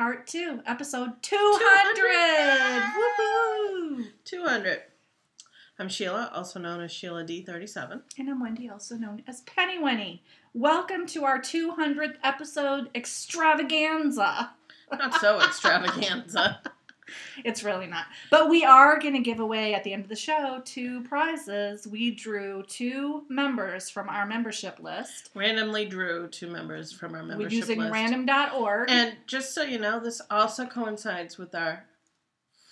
Part 2, episode 200! Woohoo! 200. I'm Sheila, also known as Sheila D37. And I'm Wendy, also known as Penny Winnie. Welcome to our 200th episode extravaganza. Not so extravaganza. It's really not. But we are going to give away, at the end of the show, 2 prizes. We drew 2 members from our membership list. Randomly drew 2 members from our membership list. We're using random.org. And just so you know, this also coincides with our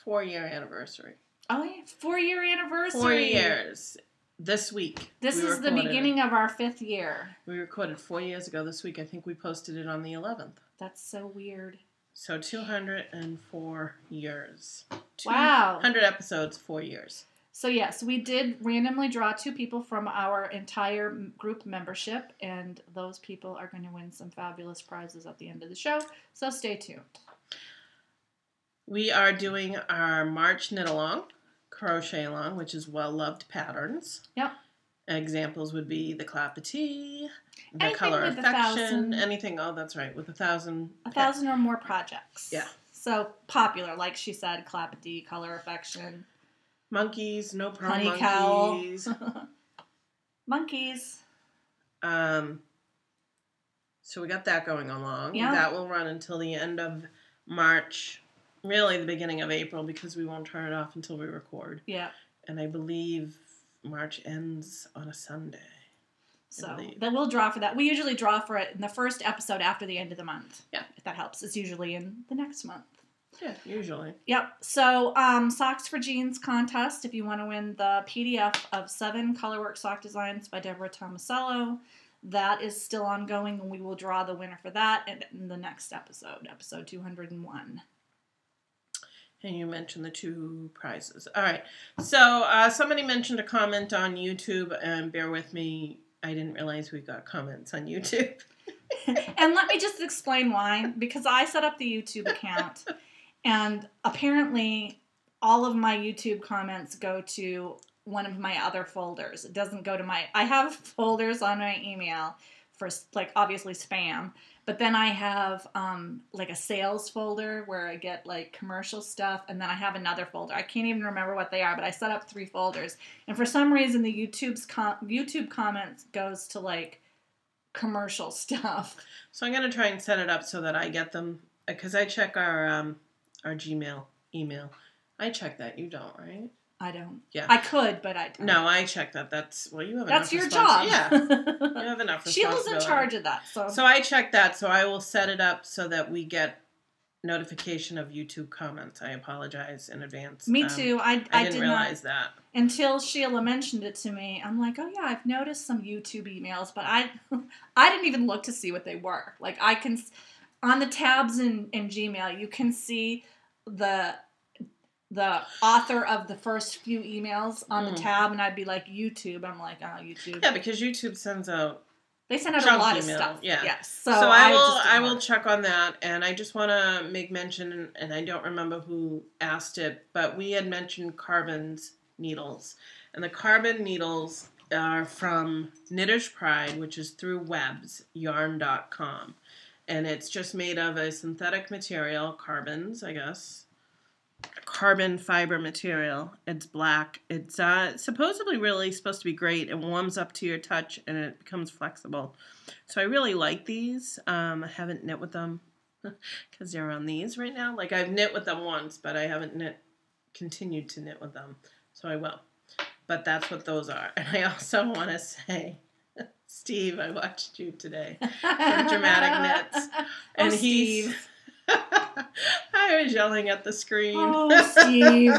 4-year anniversary. Oh, yeah. 4-year anniversary. 4 years. This week. This is the beginning of our 5th year. We recorded 4 years ago this week. I think we posted it on the 11th. That's so weird. So 204 years. Wow. 200 episodes, 4 years. So yes, we did randomly draw 2 people from our entire group membership, and those people are going to win some fabulous prizes at the end of the show, so stay tuned. We are doing our March knit along, crochet along, which is well-loved patterns. Yep. Examples would be the clapetee, the anything color with affection, anything. Oh, that's right, with 1,000. 1,000 or more projects. Yeah. So popular, like she said, clapetee, color affection. Monkeys, no pearl honey monkeys. cow. Monkeys. So we got that going along. Yeah. That will run until the end of March, really the beginning of April, because we won't turn it off until we record. Yeah. And I believe March ends on a Sunday. So then we'll draw for that. We usually draw for it in the first episode after the end of the month. Yeah. If that helps. It's usually in the next month. Yeah, usually. Yep. So Socks for Jeans contest, if you want to win the PDF of 7 Colorwork sock designs by Deborah Tomasello. That is still ongoing, and we will draw the winner for that in the next episode, episode 201. And you mentioned the 2 prizes. All right. So somebody mentioned a comment on YouTube, and bear with me, I didn't realize we got comments on YouTube. And let me just explain why. Because I set up the YouTube account, and apparently all of my YouTube comments go to one of my other folders. It doesn't go to I have folders on my email for, like, obviously spam. But then I have, like, a sales folder where I get, like, commercial stuff. And then I have another folder. I can't even remember what they are, but I set up 3 folders. And for some reason, the YouTube comments goes to, like, commercial stuff. So I'm going to try and set it up so that I get them. Because I check our Gmail email. I check that. You don't, right? I don't. Yeah. I could, but I don't. No, I check that. You have enough. That's your job. Yeah. You have enough responsibility. Sheila's in charge of that. So I check that, so I will set it up so that we get notification of YouTube comments. I apologize in advance. Me too. I didn't realize that. Until Sheila mentioned it to me. I'm like, oh yeah, I've noticed some YouTube emails, but I didn't even look to see what they were. Like, I can, on the tabs in Gmail, you can see the author of the first few emails on the tab, and I'd be like, YouTube. I'm like, oh, YouTube. Yeah, because YouTube sends out. They send out a lot of email. stuff. Yeah. Yes. So I will check on that, and I just want to make mention, and I don't remember who asked it, but we had mentioned Carbon's needles, and the Carbon needles are from Knitter's Pride, which is through websyarn.com, and it's just made of a synthetic material, carbons, I guess. Carbon fiber material. It's black. It's supposedly really supposed to be great. It warms up to your touch and it becomes flexible. So I really like these. I haven't knit with them because they're on these right now. Like, I've knit with them once, but I haven't continued to knit with them. So I will. But that's what those are. And I also want to say, Steve, I watched you today for Dramatic Knits. And Steve. I was yelling at the screen. Oh, Steve.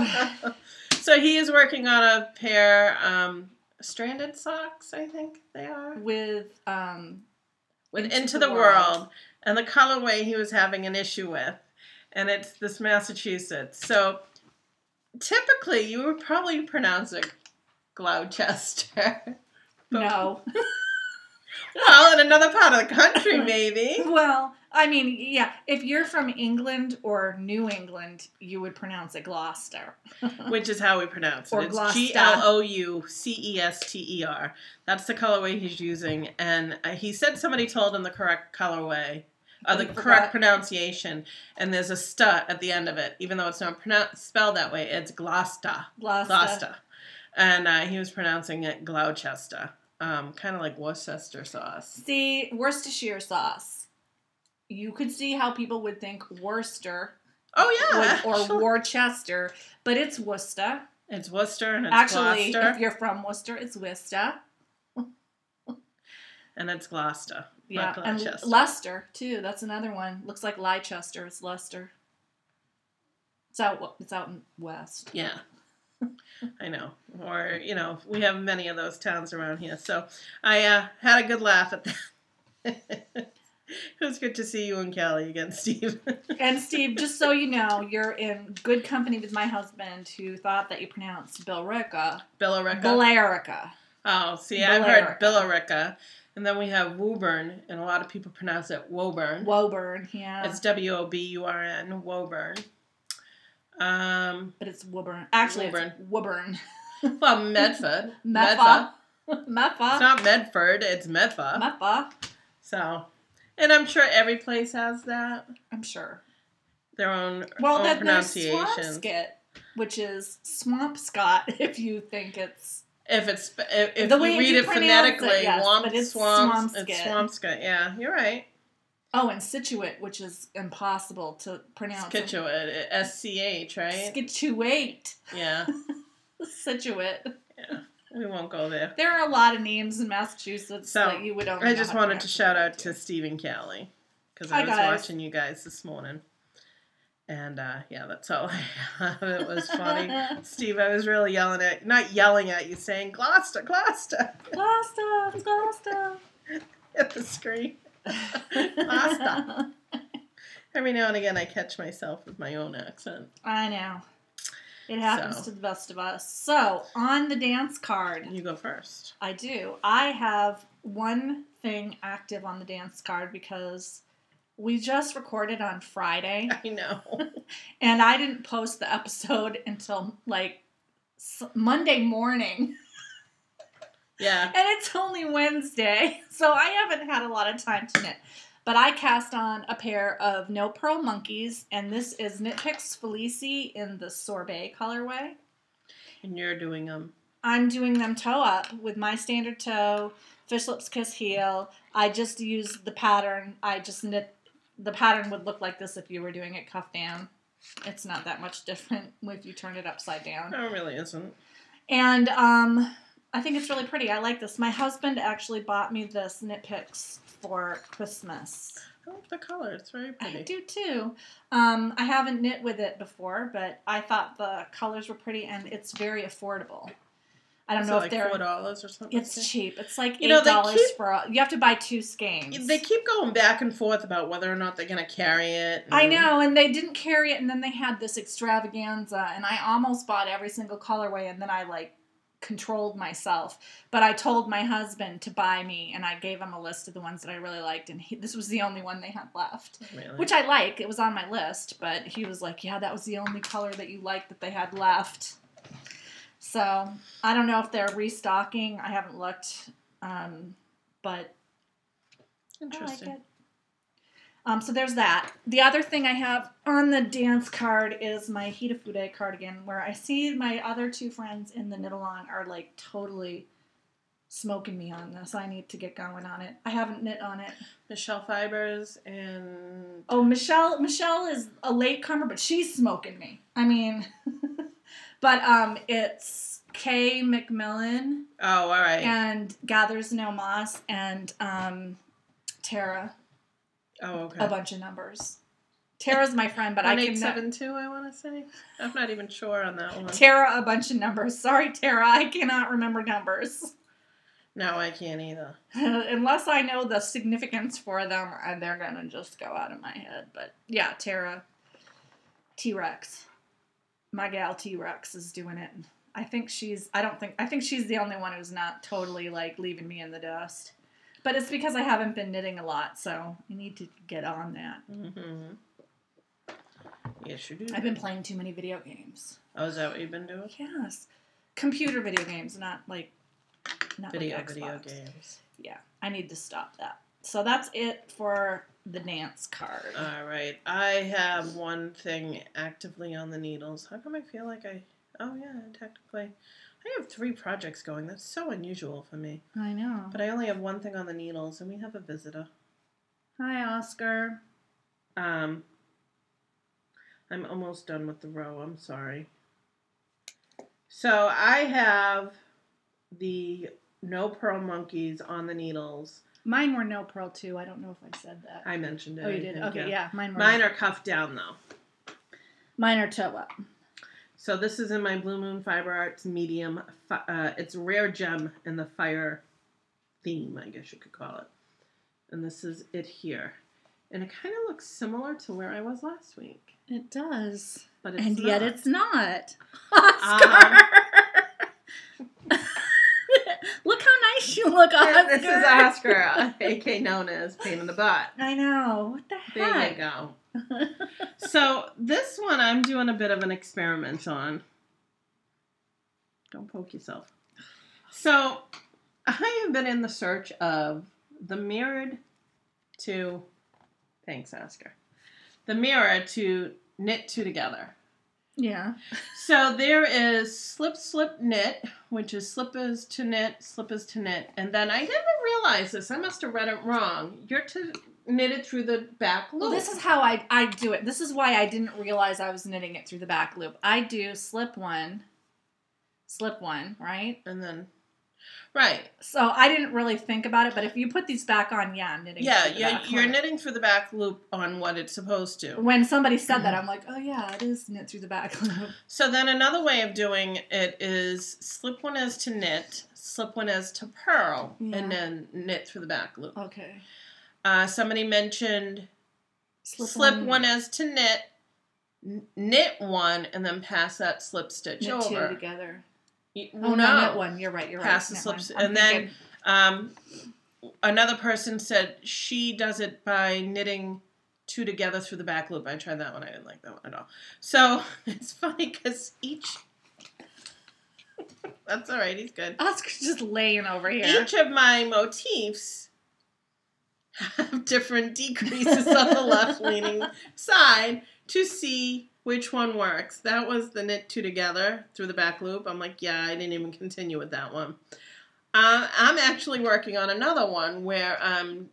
So he is working on a pair stranded socks, I think they are. With Into the World. And the colorway he was having an issue with. And it's this Massachusetts. So typically you would probably pronounce it Gloucester. No. Well, in another part of the country, maybe. Well, I mean, yeah, if you're from England or New England, you would pronounce it Gloucester. Which is how we pronounce it. Or it's Gloucester. Gloucester. That's the colorway he's using. And he said somebody told him the correct colorway. the correct pronunciation, and there's a sta at the end of it, even though it's not spelled that way. It's Gloucester. Gloucester. And he was pronouncing it Gloucester. Kind of like Worcester sauce. See, Worcestershire sauce. You could see how people would think Worcester. Oh, yeah. Or Worcester, but it's Worcester. It's Worcester and it's Actually, Gloucester. If you're from Worcester, it's Worcester. And it's Gloucester. Yeah, and Leicester, too. That's another one. Looks like Leicester. It's Leicester. It's out in west. Yeah. I know. Or, we have many of those towns around here. So I had a good laugh at that. It was good to see you and Callie again, Steve. And Steve, just so you know, you're in good company with my husband who thought that you pronounced Billerica. Billerica. Oh, see, I've heard Billerica. And then we have Woburn, and a lot of people pronounce it Woburn. Woburn, yeah. It's Woburn, Woburn. But it's Woburn. Actually, Woburn. It's Woburn. Well, Medford. Meffa. It's not Medford, it's Meffa. Meffa. So, and I'm sure every place has that. I'm sure. Their own pronunciation. Well, there's Swampscott, which is Swampscott if you think it's... If you read it phonetically, it's Swampscott. It's Swampscott. Yeah, you're right. Oh, and Scituate, which is impossible to pronounce. Scituate, SCH, right? Scituate. Yeah. Scituate. Yeah, we won't go there. There are a lot of names in Massachusetts that you would only. I just wanted to shout out to Steve and Callie because I was watching you guys this morning. And, that's all I have. It was funny. Steve, I was really not yelling at you, saying, Gloucester. At the screen. Gloucester. Every now and again, I catch myself with my own accent. I know. It happens to the best of us. So, on the dance card. You go first. I do. I have one thing active on the dance card because... we just recorded on Friday. I know. And I didn't post the episode until, Monday morning. Yeah. And it's only Wednesday, so I haven't had a lot of time to knit. But I cast on a pair of No Pearl Monkeys, and this is Knit Picks Felici in the Sorbet colorway. And you're doing them? I'm doing them toe up with my standard toe, Fish Lips Kiss heel. I just used the pattern. I just knit. The pattern would look like this if you were doing it cuff down. It's not that much different if you turn it upside down. No, it really isn't. And I think it's really pretty. I like this. My husband actually bought me this Knit Picks for Christmas. I like the color. It's very pretty. I do too. I haven't knit with it before, but I thought the colors were pretty and it's very affordable. I don't know if they're $4 or something. It's cheap. It's like $8 you have to buy 2 skeins. They keep going back and forth about whether or not they're going to carry it. I know, and they didn't carry it, and then they had this extravaganza, and I almost bought every single colorway, and then I controlled myself. But I told my husband to buy me, and I gave him a list of the ones that I really liked, and this was the only one they had left. Really? Which I like. It was on my list, but he was like, yeah, that was the only color that you liked that they had left. So, I don't know if they're restocking. I haven't looked, but interesting. I like it. So there's that. The other thing I have on the dance card is my Hitafude cardigan, where I see my other 2 friends in the knit-along are, totally smoking me on this. I need to get going on it. I haven't knit on it. Michelle Fibers and... Oh, Michelle is a latecomer, but she's smoking me. I mean... But it's Kay McMillan. Oh, all right. And Gathers No Moss and Tara. Oh, okay. A bunch of numbers. Tara's my friend, but I can... 1872, I want to say. I'm not even sure on that one. Tara, a bunch of numbers. Sorry, Tara, I cannot remember numbers. No, I can't either. Unless I know the significance for them, and they're going to just go out of my head. But yeah, Tara. T-Rex. My gal T-Rex is doing it. I think she's the only one who's not totally leaving me in the dust. But it's because I haven't been knitting a lot, so I need to get on that. Mm-hmm. Yes, you do. I've been playing too many video games. Oh, is that what you've been doing? Yes. Computer video games, not video Xbox. games. Yeah, I need to stop that. So that's it for the dance card. All right. I have one thing actively on the needles. How come I feel like oh yeah, technically. I have 3 projects going. That's so unusual for me. I know. But I only have one thing on the needles, and we have a visitor. Hi, Oscar. I'm almost done with the row. I'm sorry. So I have the No Pearl Monkeys on the needles. Mine were no pearl too. I don't know if I said that. I mentioned it. Oh, you did? Okay, yeah. Mine are cuffed down, though. Mine are toe up. So this is in my Blue Moon Fiber Arts medium. It's Rare Gem in the fire theme, I guess you could call it. And this is it here. And it kind of looks similar to where I was last week. It does. But it's and not. yet it's not. Oscar! Look how nice you look, Oscar. This is Oscar, a.k.a. known as Pain in the Butt. I know. What the heck? There you go. So this one I'm doing a bit of an experiment on. Don't poke yourself. So I have been in the search of the mirrored to... Thanks, Oscar. The mirror to knit 2 together. Yeah. So there is slip, slip, knit, which is slippers to knit, slippers to knit. And then I didn't realize this. I must have read it wrong. You're to knit it through the back loop. Well, this is how I do it. This is why I didn't realize I was knitting it through the back loop. I do slip one, right? And then, right. So I didn't really think about it, but if you put these back on, yeah, I'm knitting. Yeah, you're knitting through the back loop on what it's supposed to. When somebody said that, I'm like, oh yeah, it is knit through the back loop. So then another way of doing it is slip one as to knit, slip one as to purl, and then knit through the back loop. Okay. Somebody mentioned slip one as to knit one, and then pass that slip stitch knit over. 2 together. No, knit one. You're right. Pass the slip, and then another person said she does it by knitting 2 together through the back loop. I tried that one. I didn't like that one at all. So it's funny because each. That's all right. He's good. Oscar's just laying over here. Each of my motifs have different decreases on the left-leaning side to see which one works. That was the knit 2 together through the back loop. I'm like, yeah, I didn't even continue with that one. I'm actually working on another one where I'm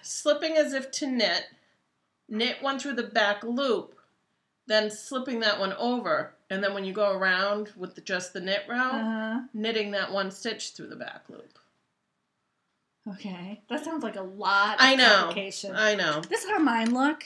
slipping as if to knit one through the back loop, then slipping that one over, and then when you go around with just the knit row, knitting that one stitch through the back loop. Okay. That sounds like a lot of complication. I know. This is how mine look.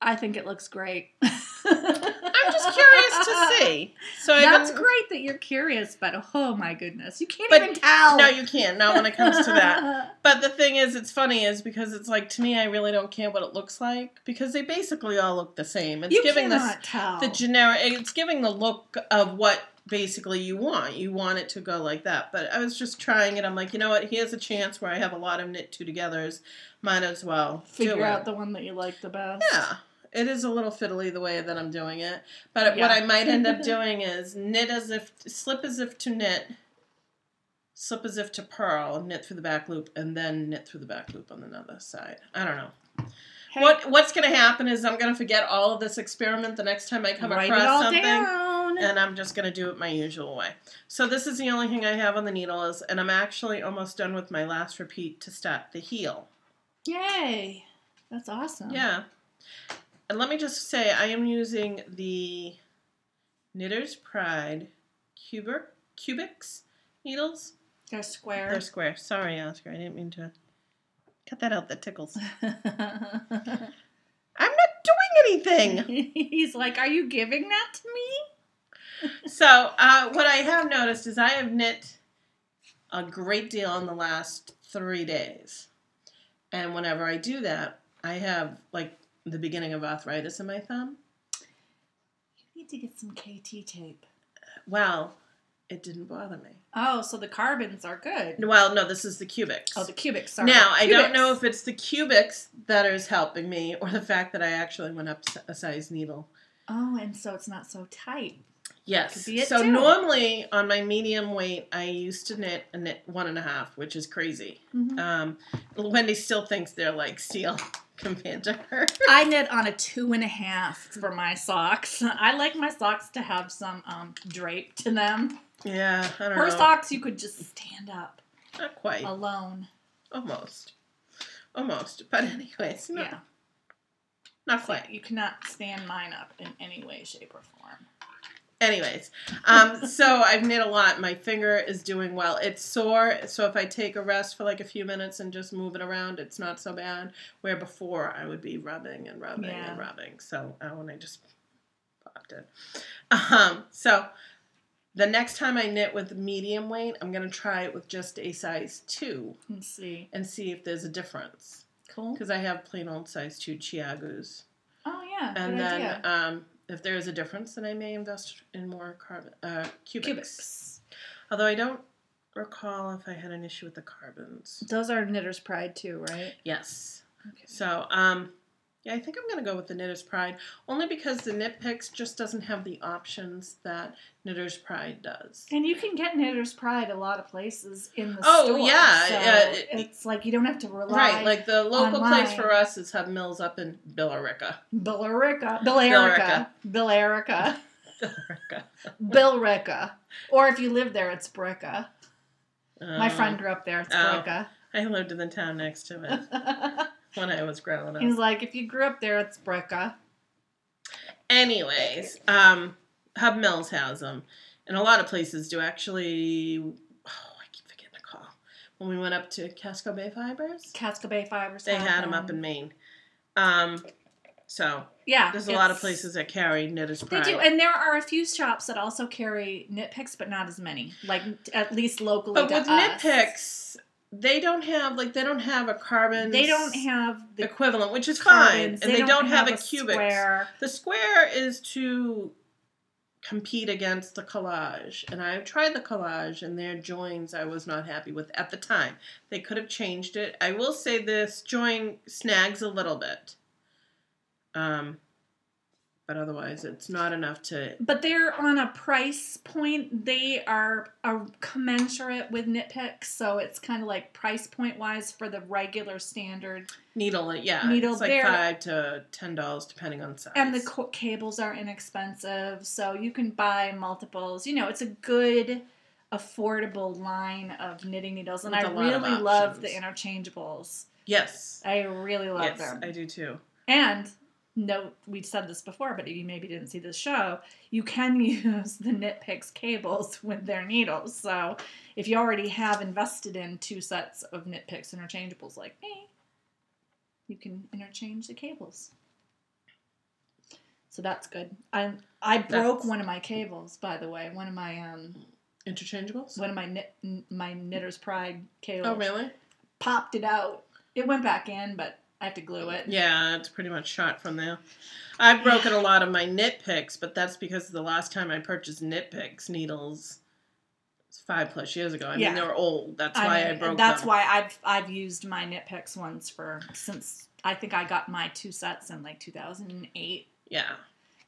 I think it looks great. I'm just curious to see. So that's great that you're curious, but oh my goodness, you can't even tell. No, you can't. Not when it comes to that. But the thing is, it's funny is because it's like, to me, I really don't care what it looks like because they basically all look the same. It's giving tell. The generic. It's giving the look of what basically you want. You want it to go like that. But I was just trying it. I'm like, you know what? Here's a chance where I have a lot of knit 2 togethers. Might as well figure out the one that you like the best. Yeah. It is a little fiddly the way that I'm doing it. But what I might end up doing is slip as if to knit, slip as if to purl, knit through the back loop, and then knit through the back loop on another side. I don't know. Hey. What's going to happen is I'm going to forget all of this experiment the next time I come across something. Down. And I'm just going to do it my usual way. So this is the only thing I have on the needles, and I'm actually almost done with my last repeat to start the heel. Yay. That's awesome. Yeah. And let me just say, I am using the Knitter's Pride Cubics needles. They're square. They're square. Sorry, Oscar. I didn't mean to cut that out. That tickles. I'm not doing anything. He's like, are you giving that to me? So what I have noticed is I have knit a great deal in the last 3 days. And whenever I do that, I have, like, the beginning of arthritis in my thumb. You need to get some KT tape. Well, it didn't bother me. Oh, so the carbons are good. Well, no, this is the cubics. Oh, the cubics, sorry. Now, I don't know if it's the cubics that is helping me or the fact that I actually went up a size needle. Oh, and so it's not so tight. Yes. Could be it so too. Normally on my medium weight, I used to knit 1.5, which is crazy. Mm-hmm. Wendy still thinks they're like steel. compared to her. I knit on a 2.5 for my socks. I like my socks to have some drape to them. Yeah, I don't know. Her socks you could just stand up. Not quite. Alone. Almost. But anyways, no. Yeah. Not quite. You cannot stand mine up in any way, shape, or form. Anyways, so I've knit a lot. My finger is doing well. It's sore, so if I take a rest for like a few minutes and just move it around, it's not so bad. Where before I would be rubbing and rubbing and rubbing. So when I just popped it. So the next time I knit with medium weight, I'm going to try it with just a size 2. And see if there's a difference. Cool. Because I have plain old size 2 Chiagus. Oh, yeah. And good then idea. if there is a difference, then I may invest in more cubics. Although I don't recall if I had an issue with the carbons. Those are Knitter's Pride too, right? Yes. Okay. So, yeah, I think I'm going to go with the Knitter's Pride. Only because the Knit Picks just doesn't have the options that Knitter's Pride does. And you can get Knitter's Pride a lot of places in the store. Oh, yeah. So it's like you don't have to rely Right, like the local online. place for us is Hub Mills up in Billerica. Billerica. Billerica. Or if you live there, it's Bricka. My friend grew up there. It's Bricka. I lived in the town next to it when I was growing up. He's like, if you grew up there, it's Bricka. Anyways, Hub Mills has them. And a lot of places do actually. Oh, I keep forgetting to call. When we went up to Casco Bay Fibers. Casco Bay Fibers. They had them up in Maine. So yeah, there's a lot of places that carry Knitter's Pride. They do, and there are a few shops that also carry knit picks, but not as many. Like at least locally. But with knit picks, they don't have a carbon. They don't have the equivalent, which is carbons. fine, and they don't have a cubic. Square. The square is to compete against the collage, and I tried the collage, and their joins I was not happy with at the time. They could have changed it. I will say this join snags a little bit. But otherwise, it's not enough to... But they're on a price point. They are commensurate with knit picks, so it's kind of like price point-wise for the regular standard needle. Yeah, it's like $5 to $10 depending on size. And the cables are inexpensive, so you can buy multiples. You know, it's a good, affordable line of knitting needles, and I really love the interchangeables. Yes. I really love them. Yes, I do too. And... No, we said this before, but you maybe didn't see this show. You can use the Knit Picks cables with their needles. So if you already have invested in 2 sets of Knit Picks interchangeables like me, you can interchange the cables. So that's good. I broke one of my cables, by the way. One of my interchangeables. One of my Knitter's Pride cables. Oh, really? Popped it out. It went back in, but I have to glue it. Yeah, it's pretty much shot from there. I've broken a lot of my knit picks, but that's because the last time I purchased knit picks needles was 5+ years ago. I mean, they're old. That's why I broke them. That's why I've used my knit picks ones since I think I got my 2 sets in like 2008. Yeah.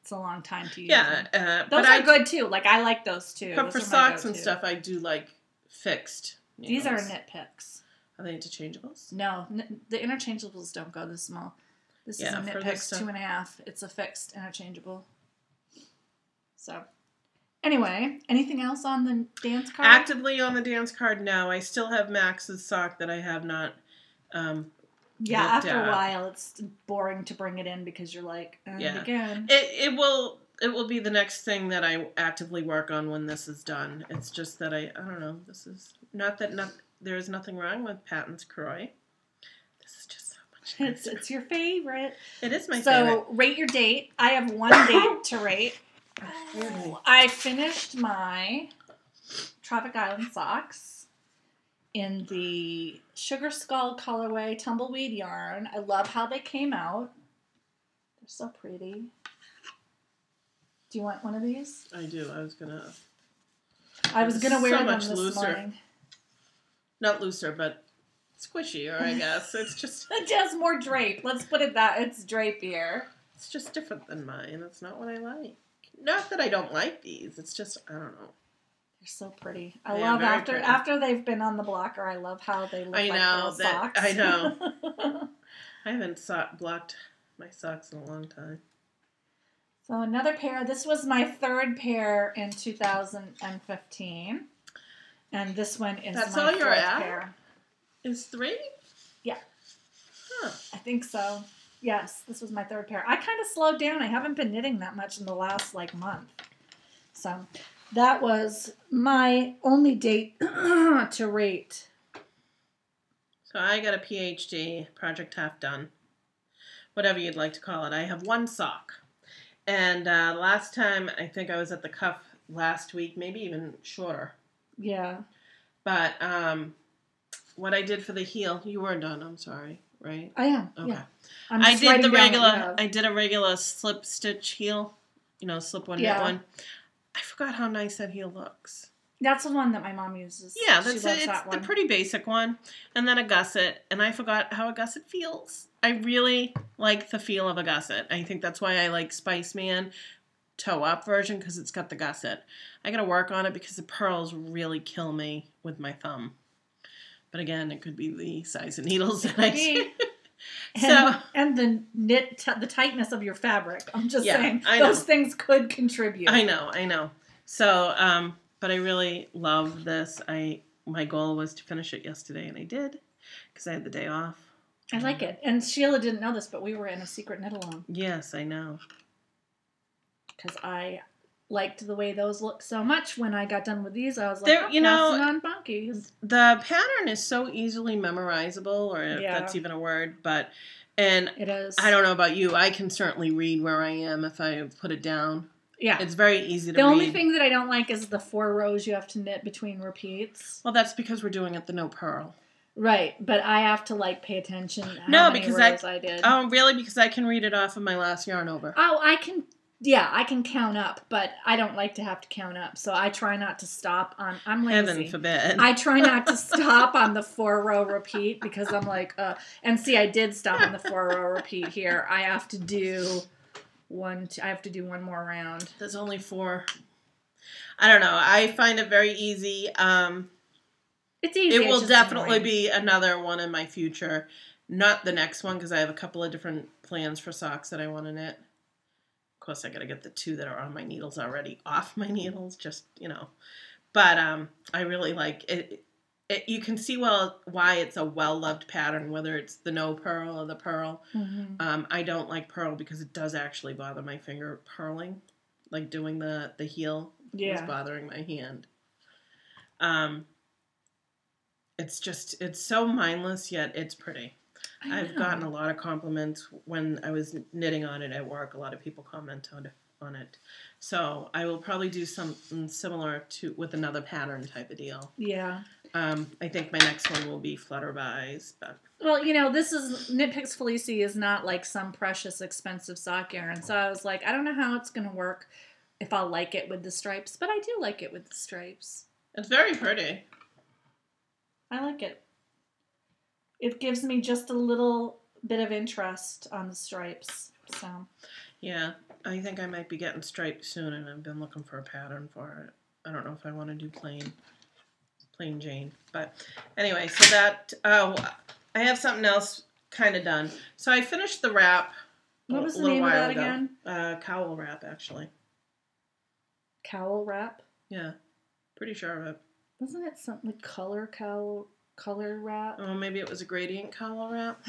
It's a long time to use. Yeah. Those are good too. Like I like those too. But for socks and stuff, I do like fixed needles. These are knit picks. Are they interchangeables? No, the interchangeables don't go this small. This is a knit picks 2.5. It's a fixed interchangeable. So, anyway, anything else on the dance card? Actively on the dance card, no. I still have Max's sock that I have not. Yeah, after a while, it's boring to bring it in because you're like, again. It will be the next thing that I actively work on when this is done. It's just that I don't know. This is not that there is nothing wrong with Patton's Croy. This is just so much nicer. It's your favorite. It is my favorite. So, rate your date. I have one date to rate. I finished my Tropic Island socks in the Sugar Skull colorway tumbleweed yarn. I love how they came out. They're so pretty. Do you want one of these? I do. I was gonna wear them much this looser. morning. Not looser, but squishier, I guess. It's just... It has more drape. Let's put it that. It's drapier. It's just different than mine. It's not what I like. Not that I don't like these. It's just, I don't know. They're so pretty. I love after they've been on the blocker, I love how they look like little socks. I know. I haven't blocked my socks in a long time. So another pair. This was my third pair in 2015. And this one is That's my all fourth you're at? pair. Is 3? Yeah. Huh. I think so. Yes, this was my third pair. I kind of slowed down. I haven't been knitting that much in the last month. So that was my only date to rate. So I got a PhD, project half done. Whatever you'd like to call it. I have one sock. And last time, I think I was at the cuff last week, maybe even shorter. Yeah. But what I did for the heel, you were done, I'm sorry, right? I am. Okay. Yeah. I did a regular slip stitch heel, slip one, knit one. I forgot how nice that heel looks. That's the one that my mom uses. Yeah, it's the pretty basic one. And then a gusset, and I forgot how a gusset feels. I really like the feel of a gusset. I think that's why I like Spice Man toe up version, because it's got the gusset. I gotta work on it because the pearls really kill me with my thumb. But again, it could be the size of needles that I do. And the the tightness of your fabric. I'm just saying, those things could contribute. I know. So, but I really love this. My goal was to finish it yesterday, and I did, because I had the day off. I like it. And Sheila didn't know this, but we were in a secret knit-along. Yes, I know. Because I liked the way those looked so much. When I got done with these, I was like, passing on Bonkies. The pattern is so easily memorizable, or if that's even a word, and it is. I don't know about you. I can certainly read where I am if I put it down. Yeah. It's very easy to read. The only thing that I don't like is the 4 rows you have to knit between repeats. Well, that's because we're doing it the no purl. Right, but I have to pay attention how many rows I did. Oh, really? Because I can read it off of my last yarn over. Oh, I can. Yeah, I can count up, but I don't like to have to count up, so I try not to stop on. I'm lazy. Heaven forbid. I try not to stop on the 4 row repeat because I'm and see, I did stop on the 4 row repeat here. I have to do one more round. There's only 4. I don't know. I find it very easy. It's easy. It will definitely be another one in my future. Not the next one, because I have a couple of different plans for socks that I want to knit. Of course, I got to get the 2 that are on my needles already off my needles, just, But I really like it. You can see why it's a well-loved pattern, whether it's the no purl or the purl. Mm-hmm. I don't like purl because it does actually bother my finger purling. Like doing the heel was bothering my hand. It's so mindless, yet it's pretty. I've gotten a lot of compliments when I was knitting on it at work. A lot of people commented on it. So I will probably do something similar with another pattern type of deal. Yeah. I think my next one will be Flutterbys. But. Well, this is Knit Picks Felicie is not like some precious expensive sock yarn. So I was like, I don't know how it's going to work if I'll like it with the stripes, but I do like it with the stripes. It's very pretty. I like it. It gives me just a little bit of interest on the stripes. So. Yeah, I think I might be getting stripes soon, and I've been looking for a pattern for it. I don't know if I want to do plain Jane. But anyway, so that, I have something else kind of done. So I finished the wrap what was the name of that again? Cowl wrap, actually. Cowl wrap? Yeah, pretty sure of it. Wasn't it something like color wrap? Oh, maybe it was a gradient cowl wrap.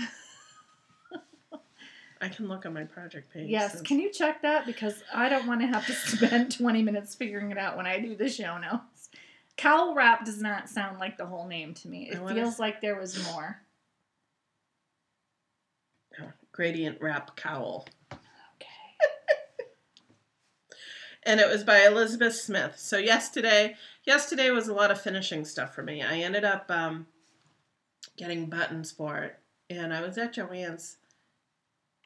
I can look on my project page. Yes, can you check that? Because I don't want to have to spend 20 minutes figuring it out when I do the show notes. Cowl wrap does not sound like the whole name to me. It feels like there was more. Gradient wrap cowl. Okay. And it was by Elizabeth Smith. So yesterday was a lot of finishing stuff for me. I ended up getting buttons for it. And I was at Joann's.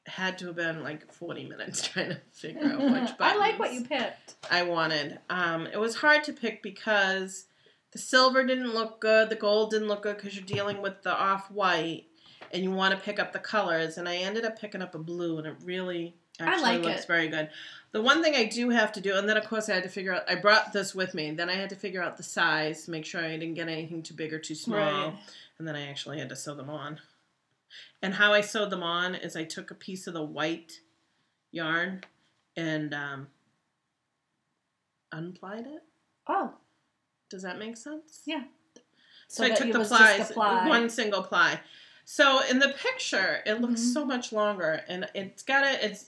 Had to have been 40 minutes trying to figure out which buttons I like what you picked. I wanted. It was hard to pick because the silver didn't look good, the gold didn't look good because you're dealing with the off-white and you want to pick up the colors. And I ended up picking up a blue, and it really actually looks very good. The one thing I do have to do, and then of course I had to figure out, I brought this with me, then I had to figure out the size, make sure I didn't get anything too big or too small, and then I actually had to sew them on. And how I sewed them on is I took a piece of the white yarn and unplied it. Oh. Does that make sense? Yeah. So I took the plies, one single ply. So in the picture, it looks so much longer, and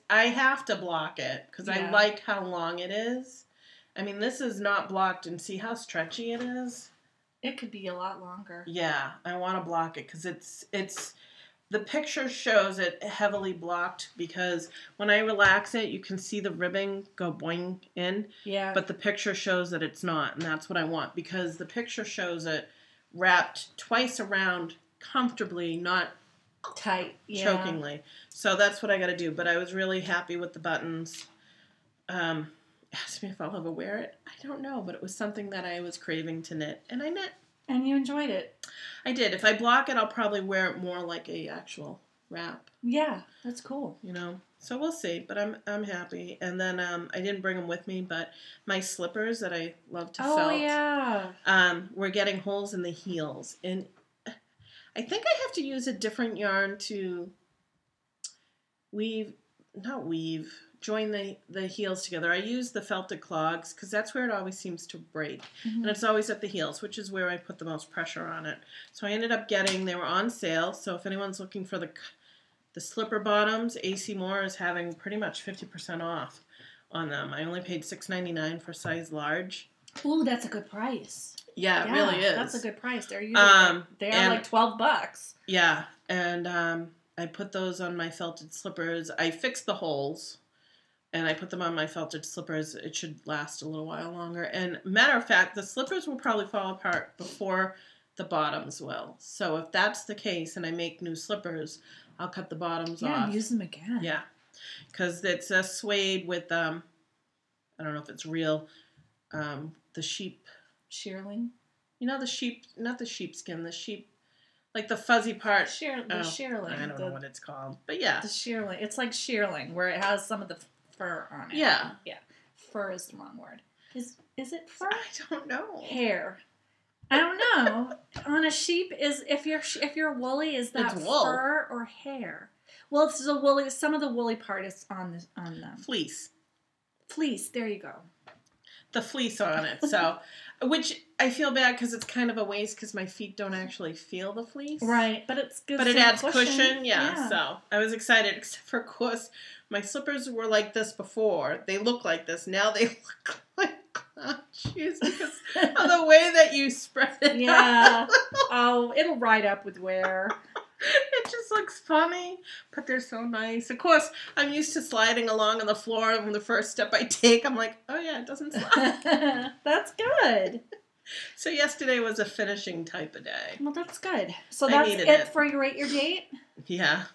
I have to block it because I like how long it is. I mean, this is not blocked, and see how stretchy it is? It could be a lot longer. Yeah, I want to block it because the picture shows it heavily blocked because when I relax it, you can see the ribbing go boing in. Yeah. But the picture shows that it's not, and that's what I want because the picture shows it wrapped twice around comfortably, not tight, chokingly. So that's what I got to do. But I was really happy with the buttons. Asked me if I'll ever wear it. I don't know, but it was something that I was craving to knit, and I knit. And you enjoyed it. I did. If I block it, I'll probably wear it more like a actual wrap. Yeah, that's cool. You know, so we'll see. But I'm happy. And then I didn't bring them with me, but my slippers that I love to felt. Oh yeah. We're getting holes in the heels, and I think I have to use a different yarn to join the heels together. I use the felted clogs because that's where it always seems to break. And it's always at the heels, which is where I put the most pressure on it. So I ended up they were on sale. So if anyone's looking for the slipper bottoms, AC Moore is having pretty much 50% off on them. I only paid $6.99 for size large. Ooh, that's a good price. Yeah, it really is. That's a good price. They're usually they are like $12. Yeah, and I put those on my felted slippers. I fixed the holes, and I put them on my felted slippers. It should last a little while longer. And matter of fact, the slippers will probably fall apart before the bottoms will. So if that's the case, and I make new slippers, I'll cut the bottoms off. Yeah, and use them again. Yeah, because it's a suede with I don't know if it's real. The sheep. Shearling? You know the sheep, not the sheepskin, the sheep, like the fuzzy part. The shearling. I don't know what it's called, but yeah. The shearling. It's like shearling, where it has some of the fur on it. Yeah. Yeah. Fur is the wrong word. Is it fur? I don't know. Hair. I don't know. On a sheep, if you're woolly, is that fur or hair? Well, it's the woolly. Some of the woolly part is on them. Fleece. Fleece. There you go. The fleece on it. So, which I feel bad because it's kind of a waste because my feet don't actually feel the fleece. Right, but it's good. But it adds cushion. Yeah. So I was excited, except for, of course, my slippers were like this before. They look like this. Now they look like clown shoes because of the way that you spread it. Yeah. Oh, it'll ride up with wear. It just looks funny, but they're so nice. Of course, I'm used to sliding along on the floor, and the first step I take, I'm like, oh yeah, it doesn't slide. That's good. So yesterday was a finishing type of day. Well, that's good. So that's it for your Rate Your Date? Yeah.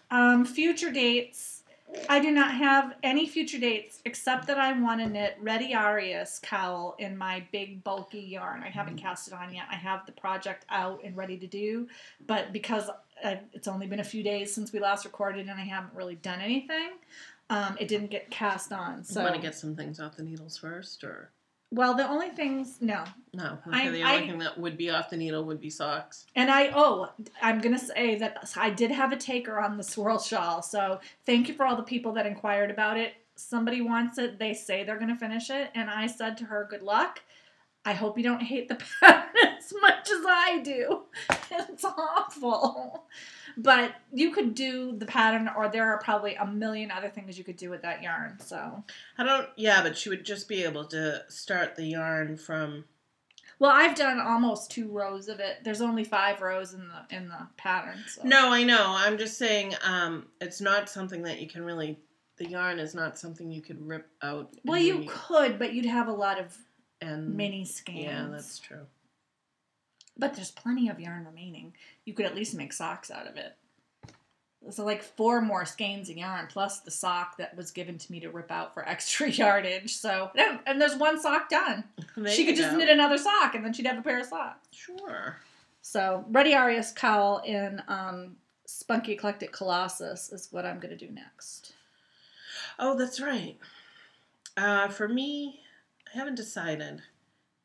Future dates. I do not have any future dates except that I want to knit Ready Arias cowl in my big bulky yarn. I haven't cast it on yet. I have the project out and ready to do, but because it's only been a few days since we last recorded and I haven't really done anything, it didn't get cast on. So you want to get some things off the needles first, or? Well, the only things, no. No. Okay, the only thing that would be off the needle would be socks. And I'm going to say that I did have a taker on the swirl shawl, so thank you for all the people that inquired about it. Somebody wants it. They say they're going to finish it, and I said to her, good luck. I hope you don't hate the pattern as much as I do. It's awful. But you could do the pattern, or there are probably a million other things you could do with that yarn. So but she would just be able to start the yarn from. Well, I've done almost 2 rows of it. There's only 5 rows in the pattern. So. No, I know. I'm just saying, it's not something that you can really. The yarn is not something you could rip out. Well, you could, but you'd have a lot of mini skeins. Yeah, that's true. But there's plenty of yarn remaining. You could at least make socks out of it. So like 4 more skeins of yarn plus the sock that was given to me to rip out for extra yardage. So and there's 1 sock done. She could just knit another sock and then she'd have a pair of socks. Sure. So Ready Arias cowl in Spunky Eclectic Colossus is what I'm going to do next. Oh, that's right. For me, I haven't decided.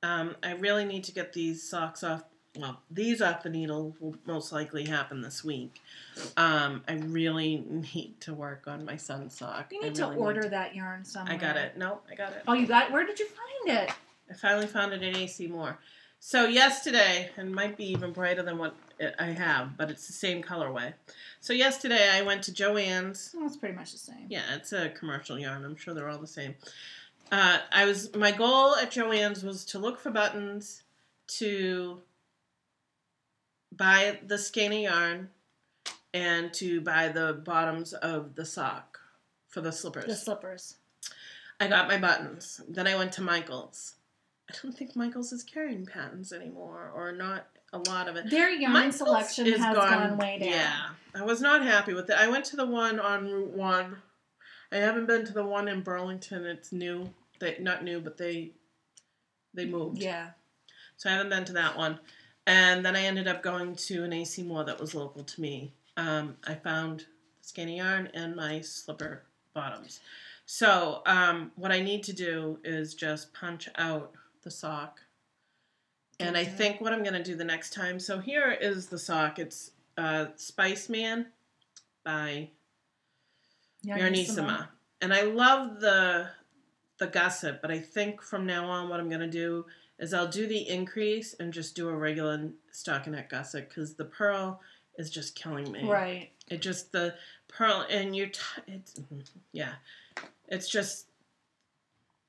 I really need to get these socks off well, these off the needle will most likely happen this week. I really need to work on my son's sock. You need to order that yarn somewhere. I got it. No, I got it. Oh, you got it? Where did you find it? I finally found it at AC Moore. So yesterday, and it might be even brighter than what I have, but it's the same colorway. So yesterday I went to Joann's. Well, it's pretty much the same. Yeah, it's a commercial yarn. I'm sure they're all the same. My goal at Joann's was to look for buttons, to buy the skein of yarn, and to buy the bottoms of the sock for the slippers. The slippers. I got my buttons. Then I went to Michael's. I don't think Michael's is carrying patterns anymore, or not a lot of it. Their yarn selection has gone way down. Yeah, I was not happy with it. I went to the one on Route 1. I haven't been to the one in Burlington. It's new. Not new, but they moved. Yeah. So I haven't been to that one. And then I ended up going to an AC Moore that was local to me. I found skein yarn and my slipper bottoms. So what I need to do is just punch out the sock. And I think what I'm going to do the next time. So here is the sock. It's Spice Man by Yarnissima. And I love the gusset, but I think from now on what I'm going to do is I'll do the increase and just do a regular stockinette gusset because the pearl is just killing me. Right. It just, the pearl, and it's just,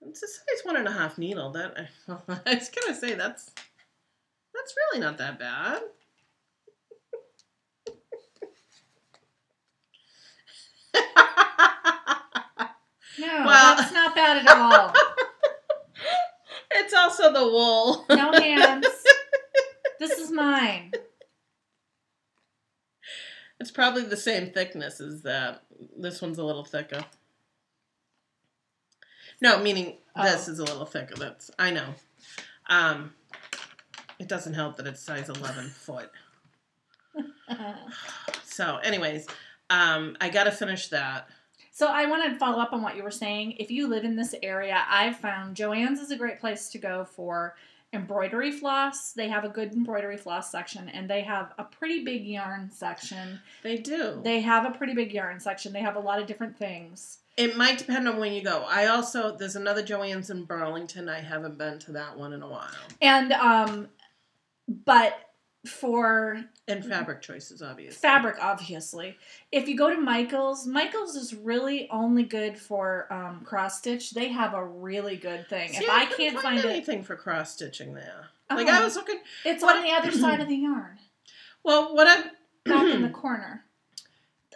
it's a size 1.5 needle. That I was going to say, that's really not that bad. No, that's not bad at all. It's also the wool. No hands. This is mine. It's probably the same thickness as that. This one's a little thicker. No, meaning this is a little thicker. I know. It doesn't help that it's size 11 foot. So, anyways, I got to finish that. So I want to follow up on what you were saying. If you live in this area, I've found Joann's is a great place to go for embroidery floss. They have a good embroidery floss section, and they have a pretty big yarn section. They do. They have a pretty big yarn section. They have a lot of different things. It might depend on when you go. There's another Joann's in Burlington. I haven't been to that one in a while. And, but for... And fabric choices, obviously. Fabric, obviously. If you go to Michael's is really only good for cross-stitch. They have a really good thing. See, if I can't find anything for cross-stitching there. Oh, I was looking... It's on the other side of the yarn. Well, what I've... Back in the corner.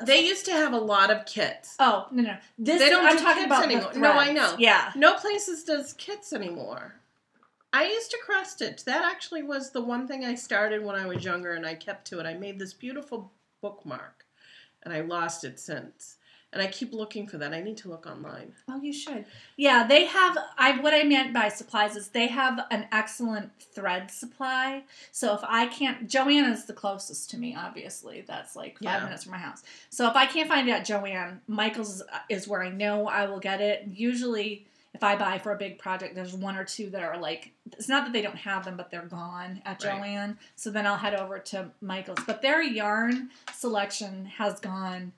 They used to have a lot of kits. Oh, no. They don't do talking kits about anymore. No, I know. Yeah. No places does kits anymore. I used to cross stitch. That actually was the one thing I started when I was younger, and I kept to it. I made this beautiful bookmark, and I lost it since. And I keep looking for that. I need to look online. Oh, you should. Yeah, they have, what I meant by supplies is they have an excellent thread supply. So if I can't, Joann is the closest to me, obviously. That's like 5 minutes from my house. So if I can't find it at Joann, Michael's is where I know I will get it. Usually, if I buy for a big project, there's one or two that are like, it's not that they don't have them, but they're gone at Joann. So then I'll head over to Michael's. But their yarn selection has gone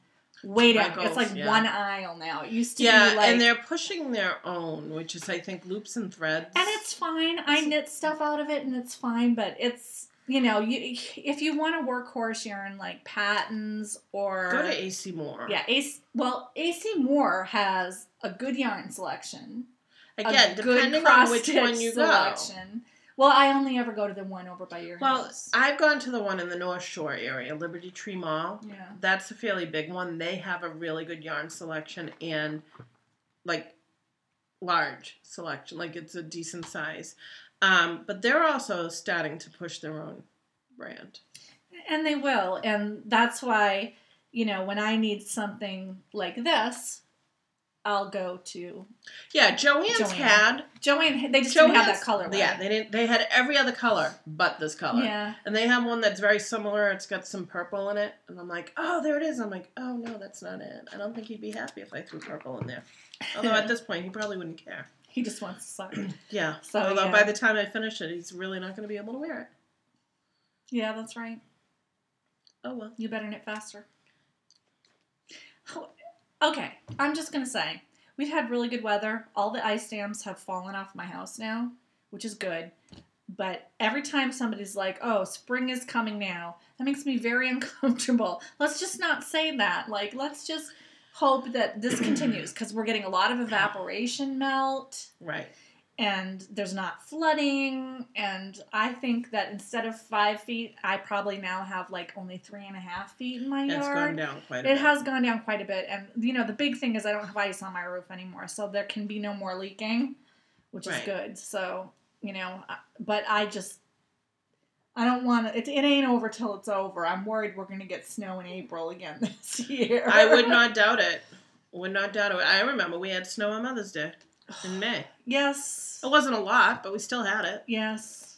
way down. It's like one aisle now. It used to be like... and they're pushing their own, which is, I think, loops and threads. And it's fine. I knit stuff out of it, and it's fine. But it's, if you want a workhorse yarn like Patton's or... Go to AC Moore. Yeah, AC Moore has a good yarn selection. Again, depending on which one you selection. Well, I only ever go to the one over by your house. Well, I've gone to the one in the North Shore area, Liberty Tree Mall. Yeah. That's a fairly big one. They have a really good yarn selection and, like, large selection. Like, it's a decent size. But they're also starting to push their own brand. And they will. And that's why, when I need something like this... I'll go to... Yeah, Joann's had... Joann, they just didn't have that color. Yeah, they didn't. They had every other color but this color. Yeah. And they have one that's very similar. It's got some purple in it. And I'm like, oh, there it is. I'm like, oh, no, that's not it. I don't think he'd be happy if I threw purple in there. Although at this point, he probably wouldn't care. He just wants to suck. Yeah. So, although by the time I finish it, he's really not going to be able to wear it. Yeah, that's right. Oh, well. You better knit faster. Okay, I'm just going to say, we've had really good weather. All the ice dams have fallen off my house now, which is good. But every time somebody's like, oh, spring is coming now, that makes me very uncomfortable. Let's just not say that. Like, let's just hope that this continues, because we're getting a lot of evaporation melt. Right. And there's not flooding, and I think that instead of 5 feet, I probably now have like only 3.5 feet in my yard. It's gone down quite a bit. It has gone down quite a bit, and the big thing is I don't have ice on my roof anymore, so there can be no more leaking, which is good. So, but I don't want to, it ain't over till it's over. I'm worried we're going to get snow in April again this year. I would not doubt it. I remember we had snow on Mother's Day. In May. Yes. It wasn't a lot, but we still had it. Yes.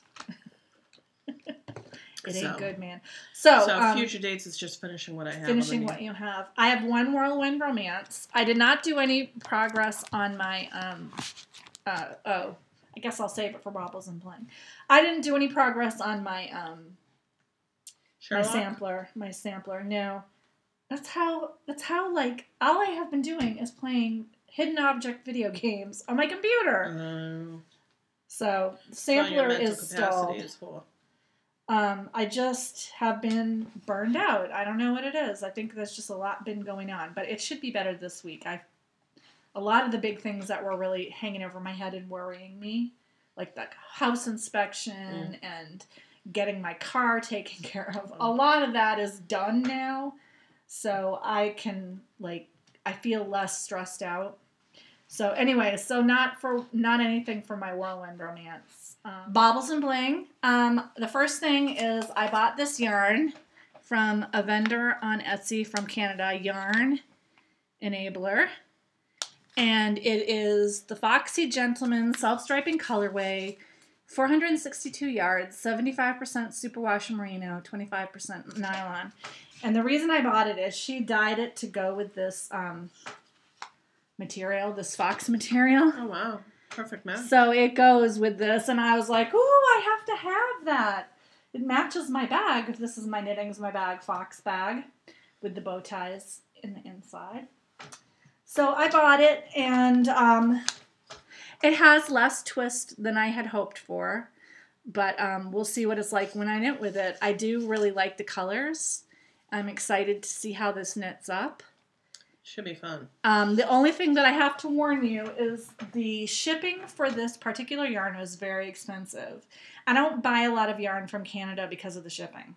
It ain't good, man. So future dates is just finishing what I have. Finishing what you have. I have one whirlwind romance. I did not do any progress on my I guess I'll save it for Baubles and Bling. I didn't do any progress on my my sampler. No. That's how like all I have been doing is playing hidden object video games on my computer. So the sampler is stalled. I just have been burned out. I don't know what it is. I think there's just a lot been going on, but it should be better this week. A lot of the big things that were really hanging over my head and worrying me, like the house inspection and getting my car taken care of, a lot of that is done now. So I can I feel less stressed out. So anyway, not anything for my whirlwind romance. Baubles and Bling. The first thing is I bought this yarn from a vendor on Etsy from Canada, Yarn Enabler. And it is the Foxy Gentleman self-striping colorway, 462 yards, 75% superwash merino, 25% nylon. And the reason I bought it is she dyed it to go with this material, this fox material. Oh, wow. Perfect match. So it goes with this, and I was like, ooh, I have to have that. It matches my bag. This is my Knitting's My Bag fox bag with the bow ties in the inside. So I bought it, and it has less twist than I had hoped for, but we'll see what it's like when I knit with it. I do really like the colors. I'm excited to see how this knits up. Should be fun. The only thing that I have to warn you is the shipping for this particular yarn was very expensive. I don't buy a lot of yarn from Canada because of the shipping.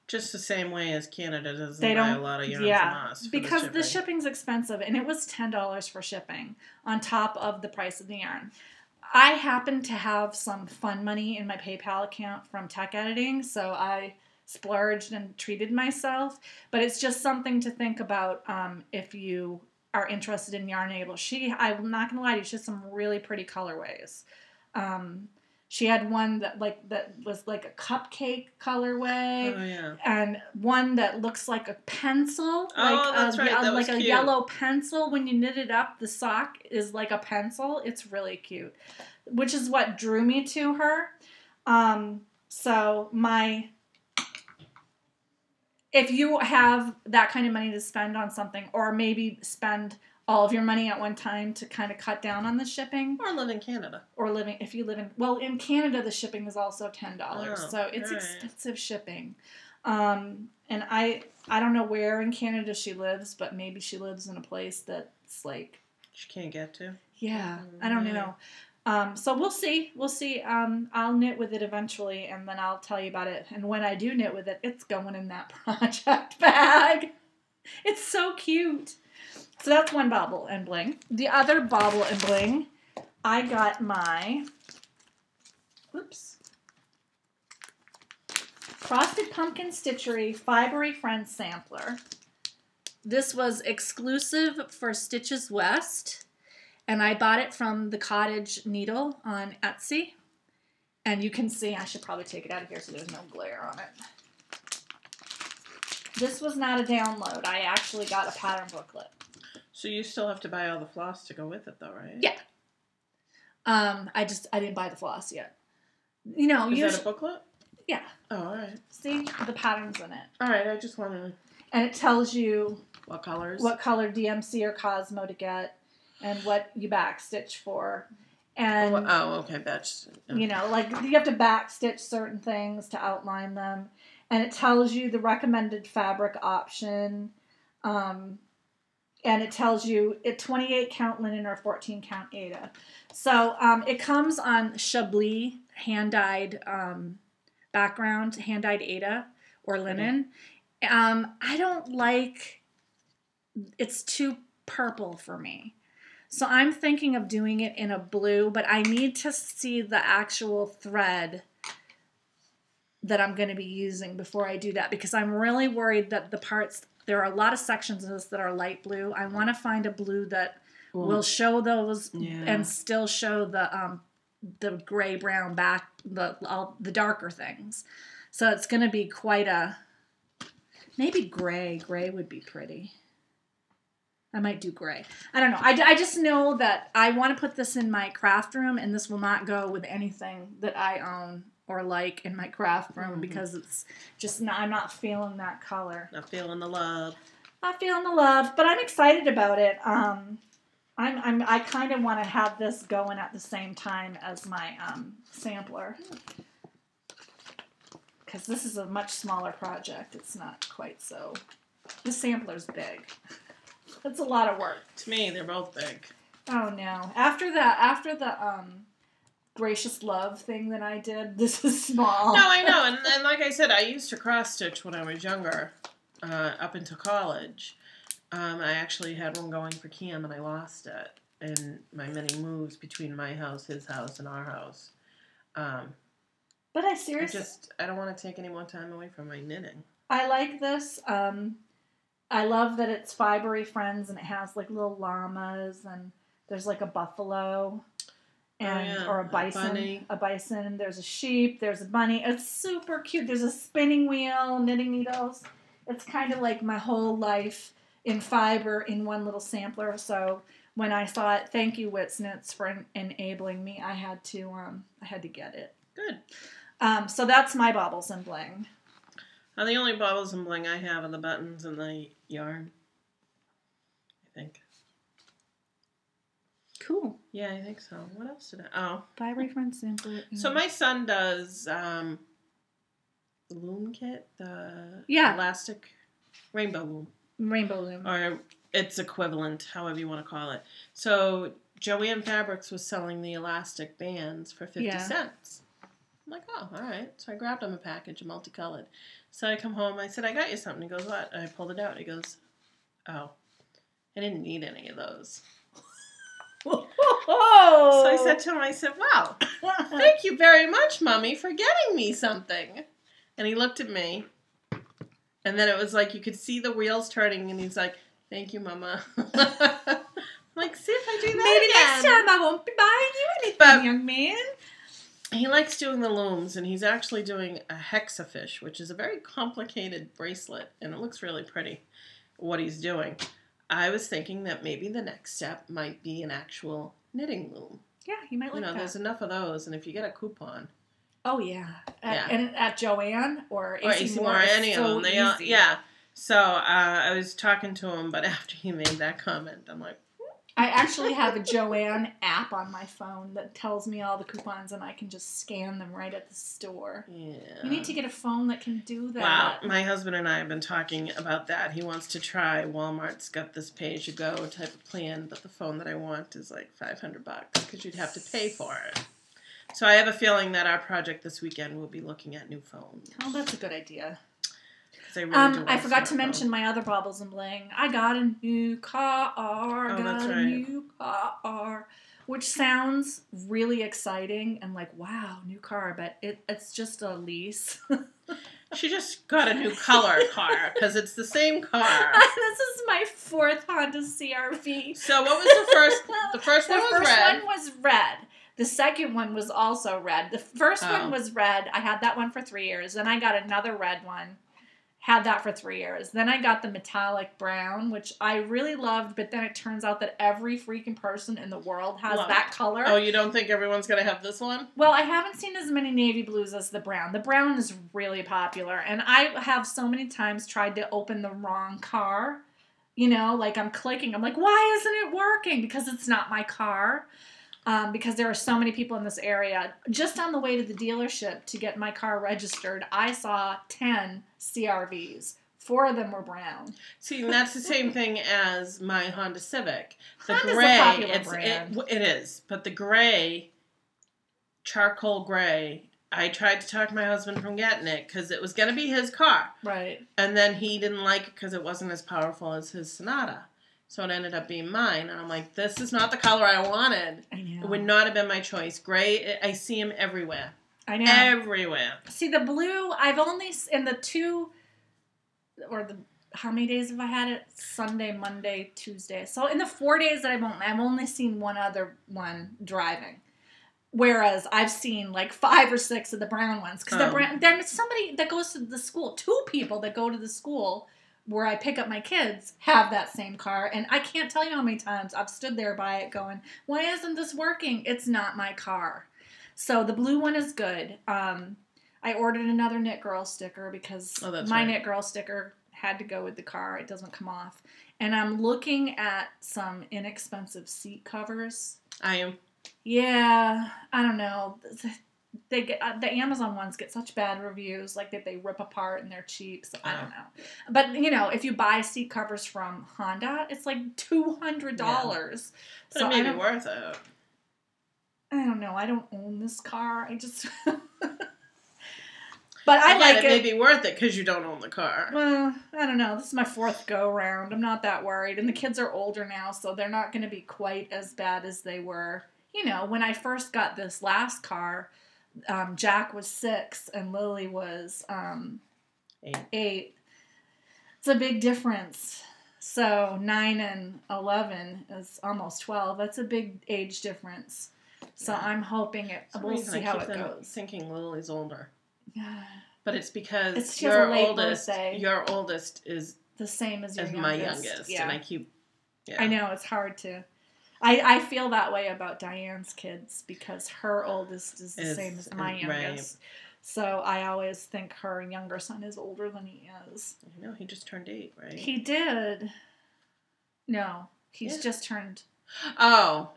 Just the same way as Canada doesn't buy a lot of yarn from us. Because the shipping's expensive, and it was $10 for shipping on top of the price of the yarn. I happen to have some fun money in my PayPal account from tech editing, so I splurged and treated myself, but it's just something to think about if you are interested in Yarn Enabler. I'm not gonna lie to you, she has some really pretty colorways. She had one that was like a cupcake colorway, and one that looks like a pencil, that's right. That was like cute. A yellow pencil. When you knit it up, the sock is like a pencil. It's really cute, which is what drew me to her. If you have that kind of money to spend on something, or maybe spend all of your money at one time to kind of cut down on the shipping. Or live in Canada. If you live in Canada, the shipping is also $10. So it's expensive shipping. And I don't know where in Canada she lives, but maybe she lives in a place that's like... She can't get to? Yeah, I don't know. So we'll see. I'll knit with it eventually, and then I'll tell you about it. And when I do knit with it, it's going in that project bag. It's so cute. So that's one Bauble and Bling. The other Bauble and Bling, I got my Frosted Pumpkin Stitchery Fibery Friends Sampler. This was exclusive for Stitches West. And I bought it from the Cottage Needle on Etsy. And you can see, I should probably take it out of here so there's no glare on it. This was not a download. I actually got a pattern booklet. So you still have to buy all the floss to go with it though, right? Yeah. I didn't buy the floss yet. Is that a booklet? Yeah. Oh, all right. See the patterns in it. All right, I just want to... And it tells you what colors? What color DMC or Cosmo to get and what you backstitch for. And okay, batch. You know, like you have to backstitch certain things to outline them. And it tells you the recommended fabric option. And it tells you 28 count linen or 14 count Aida. So it comes on Chablis hand-dyed background, hand-dyed Aida or linen. I don't like, it's too purple for me. So I'm thinking of doing it in a blue, but I need to see the actual thread that I'm going to be using before I do that, because I'm really worried that the parts, there are a lot of sections of this that are light blue. I want to find a blue that will show those and still show the gray brown back, the darker things. So it's going to be quite a, maybe gray. Gray would be pretty. I might do gray. I don't know. I just know that I want to put this in my craft room, and this will not go with anything that I own or like in my craft room because it's just not, I'm not feeling that color. Not feeling the love. Not feeling the love, but I'm excited about it. I kind of want to have this going at the same time as my sampler, because this is a much smaller project. It's not quite so. The sampler's big. It's a lot of work. To me, they're both big. Oh no! After the gracious love thing that I did, this is small. No, I know, and like I said, I used to cross stitch when I was younger, up into college. I actually had one going for Cam, and I lost it in my many moves between my house, his house, and our house. But I seriously, I don't want to take any more time away from my knitting. I like this. I love that it's Fibery Friends, and it has like little llamas, and there's like a buffalo, and or a bison. A bison. There's a sheep. There's a bunny. It's super cute. There's a spinning wheel, knitting needles. It's kind of like my whole life in fiber in one little sampler. So when I saw it, thank you, Witsnitz, for enabling me. I had to get it. Good. So that's my Baubles and Bling. The only Baubles and Bling I have are the buttons and the yarn, I think. Cool. Yeah, I think so. What else did I... Oh. Fibery Friends sampler. So my son does the loom kit, the elastic rainbow loom. Rainbow loom. Or its equivalent, however you want to call it. So Joanne Fabrics was selling the elastic bands for 50 cents. I'm like, oh, all right. So I grabbed him a package of multicolored. So I come home. I said, I got you something. He goes, what? And I pulled it out. He goes, oh, I didn't need any of those. So I said to him, I said, wow, thank you very much, Mommy, for getting me something. And he looked at me. And then it was like you could see the wheels turning. And he's like, thank you, Mama. I'm like, see if I do that Maybe again. next time I won't be buying you anything, young man. He likes doing the looms, and he's actually doing a hexafish, which is a very complicated bracelet, and it looks really pretty, what he's doing. I was thinking that maybe the next step might be an actual knitting loom. Yeah, you might like that. There's enough of those, and if you get a coupon. Oh, yeah. And at Joanne or AC Moore, any of them. They all, So I was talking to him, but after he made that comment, I'm like, I actually have a Joanne app on my phone that tells me all the coupons, and I can just scan them right at the store. Yeah. You need to get a phone that can do that. Wow. My husband and I have been talking about that. He wants to try. Walmart's got this pay-as-you-go type of plan, but the phone that I want is like $500 because you'd have to pay for it. So I have a feeling that our project this weekend will be looking at new phones. Oh, that's a good idea. I really do I forgot to mention my other Baubles and Bling. I got a new car. New car. Which sounds really exciting and like, wow, new car. But it's just a lease. She just got a new color car because it's the same car. This is my fourth Honda CR-V. So what was the first? The first one was red. The first one was red. The second one was also red. The first one was red. I had that one for 3 years. Then I got another red one. Had that for 3 years. Then I got the metallic brown, which I really loved, but then it turns out that every freaking person in the world has that color. Oh, you don't think everyone's going to have this one? Well, I haven't seen as many navy blues as the brown. The brown is really popular, and I have so many times tried to open the wrong car. You know, like I'm clicking. I'm like, why isn't it working? Because it's not my car. Because there are so many people in this area. Just on the way to the dealership to get my car registered, I saw 10 CRVs. 4 of them were brown. See, and that's the same thing as my Honda Civic. The Honda's gray, a popular brand. It is, but the gray, charcoal gray, I tried to talk my husband from getting it because it was going to be his car. Right. And then he didn't like it because it wasn't as powerful as his Sonata. So it ended up being mine. And I'm like, this is not the color I wanted. I know. It would not have been my choice. Gray, I see him everywhere. I know. Everywhere. See, the blue, I've only, in the 2, or the, how many days have I had it? Sunday, Monday, Tuesday. So in the 4 days that I've only seen one other one driving. Whereas I've seen like 5 or 6 of the brown ones. Because the brown, there's somebody that goes to the school, 2 people that go to the school where I pick up my kids have that same car, and I can't tell you how many times I've stood there by it going, why isn't this working? It's not my car. So the blue one is good. I ordered another Knit Girl sticker because my Knit Girl sticker had to go with the car. It doesn't come off. And I'm looking at some inexpensive seat covers. I am. Yeah, I don't know. They get the Amazon ones get such bad reviews, like that they rip apart and they're cheap. So I don't know. But you know, if you buy seat covers from Honda, it's like $200. Yeah. But it may be worth it. I don't know. I don't own this car. I just. But I like it. It may be worth it because you don't own the car. Well, I don't know. This is my 4th go round. I'm not that worried, and the kids are older now, so they're not going to be quite as bad as they were. You know, when I first got this last car. Jack was 6 and Lily was 8. It's a big difference. So 9 and 11 is almost 12. That's a big age difference. So I'm hoping we'll see how it goes. Thinking Lily's older, but it's because your oldest is the same as my youngest, and I keep. Yeah. I know it's hard to. I feel that way about Diane's kids because her oldest is the same as my youngest. Right. So I always think her younger son is older than he is. I know, he just turned 8, right? He did. No, he's just turned. Oh.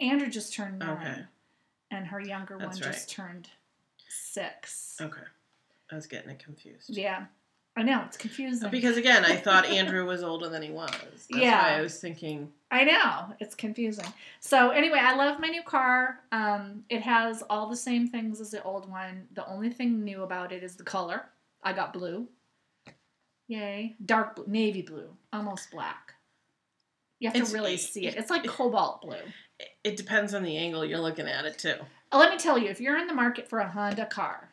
Andrew just turned 9. Okay. And her younger one just turned 6. Okay. I was getting it confused. Yeah. I know, it's confusing. Because, again, I thought Andrew was older than he was. That's why I was thinking. I know. It's confusing. So, anyway, I love my new car. It has all the same things as the old one. The only thing new about it is the color. I got blue. Yay. Dark blue. Navy blue. Almost black. You have to really see it. It's like cobalt blue. It depends on the angle you're looking at it, too. Let me tell you, if you're in the market for a Honda car,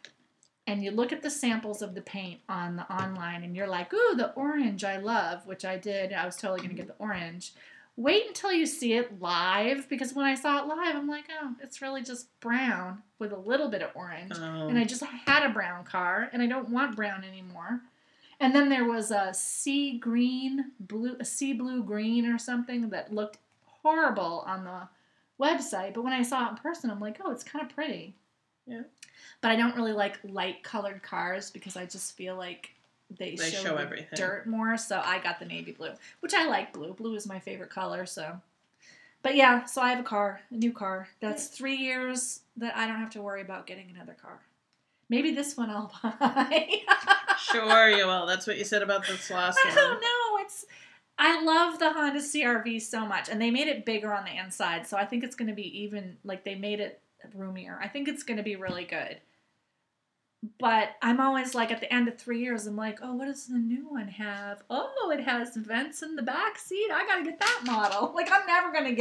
and you look at the samples of the paint on the online, and you're like, ooh, the orange I love, which I did. I was totally going to get the orange. Wait until you see it live, because when I saw it live, I'm like, oh, it's really just brown with a little bit of orange. Oh. And I just had a brown car, and I don't want brown anymore. And then there was a sea blue green or something that looked horrible on the website. But when I saw it in person, I'm like, oh, it's kind of pretty. Yeah. But I don't really like light-colored cars because I just feel like they show everything. Dirt more. So I got the navy blue, which I like blue. Blue is my favorite color. So, but yeah, so I have a new car. That's 3 years that I don't have to worry about getting another car. Maybe this one I'll buy. Sure you will. That's what you said about this last one. I don't know. I love the Honda CR-V so much, and they made it bigger on the inside. So I think it's going to be even like they made it roomier. I think it's going to be really good. But I'm always like, at the end of 3 years, I'm like, oh, what does the new one have? Oh, it has vents in the back seat. I got to get that model. Like, I'm never going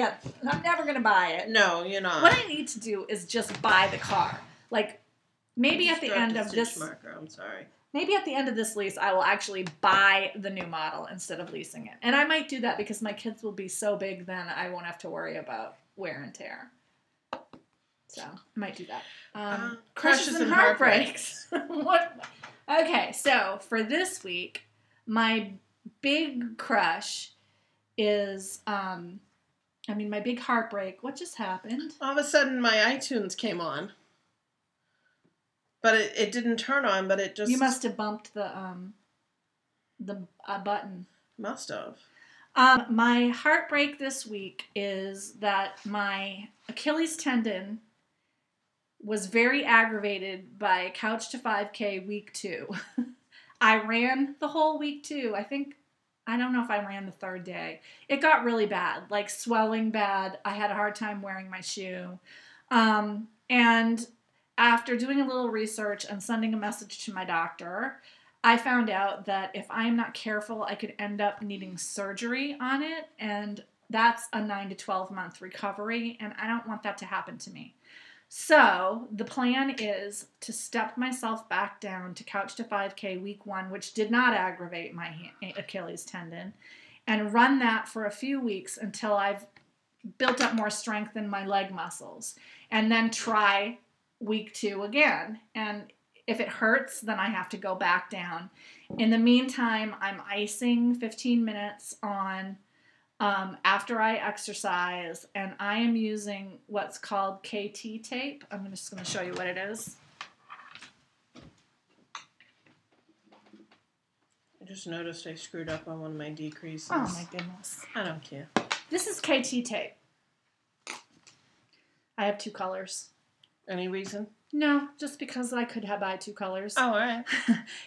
to buy it. No, you're not. What I need to do is just buy the car. Like, maybe at the end of this... I'm sorry. Maybe at the end of this lease, I will actually buy the new model instead of leasing it. And I might do that because my kids will be so big then I won't have to worry about wear and tear. So, I might do that. Crushes and heartbreaks. What? Okay, so for this week, my big crush is, my big heartbreak. What just happened? All of a sudden, my iTunes came on. But it didn't turn on, but it just... You must have bumped the button. Must have. My heartbreak this week is that my Achilles tendon was very aggravated by Couch to 5K week 2. I ran the whole week 2. I don't know if I ran the third day. It got really bad, like swelling bad. I had a hard time wearing my shoe. And after doing a little research and sending a message to my doctor, I found out that if I am not careful, I could end up needing surgery on it, and that's a 9 to 12 month recovery, and I don't want that to happen to me. So the plan is to step myself back down to Couch to 5K week 1, which did not aggravate my Achilles tendon, and run that for a few weeks until I've built up more strength in my leg muscles, and then try week 2 again. And if it hurts, then I have to go back down. In the meantime, I'm icing 15 minutes on after I exercise, and I am using what's called KT tape. I'm just going to show you what it is. I just noticed I screwed up on one of my decreases. Oh my goodness. I don't care. This is KT tape. I have 2 colors. Any reason? No, just because I could have buy 2 colors. Oh, all right.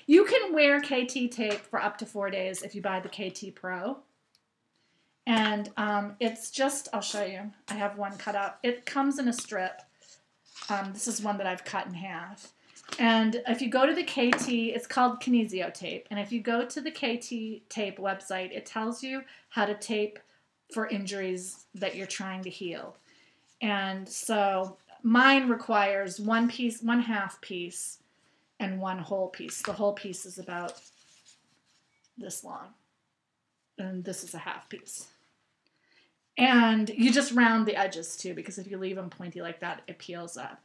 You can wear KT tape for up to 4 days if you buy the KT Pro. And it's just, I'll show you. I have one cut out. It comes in a strip. This is one that I've cut in half. And if you go to the KT, it's called Kinesio tape. And if you go to the KT tape website, it tells you how to tape for injuries that you're trying to heal. And so mine requires 1 piece, 1/2 piece, and 1 whole piece. The whole piece is about this long. And this is a 1/2 piece. And you just round the edges too, because if you leave them pointy like that, it peels up.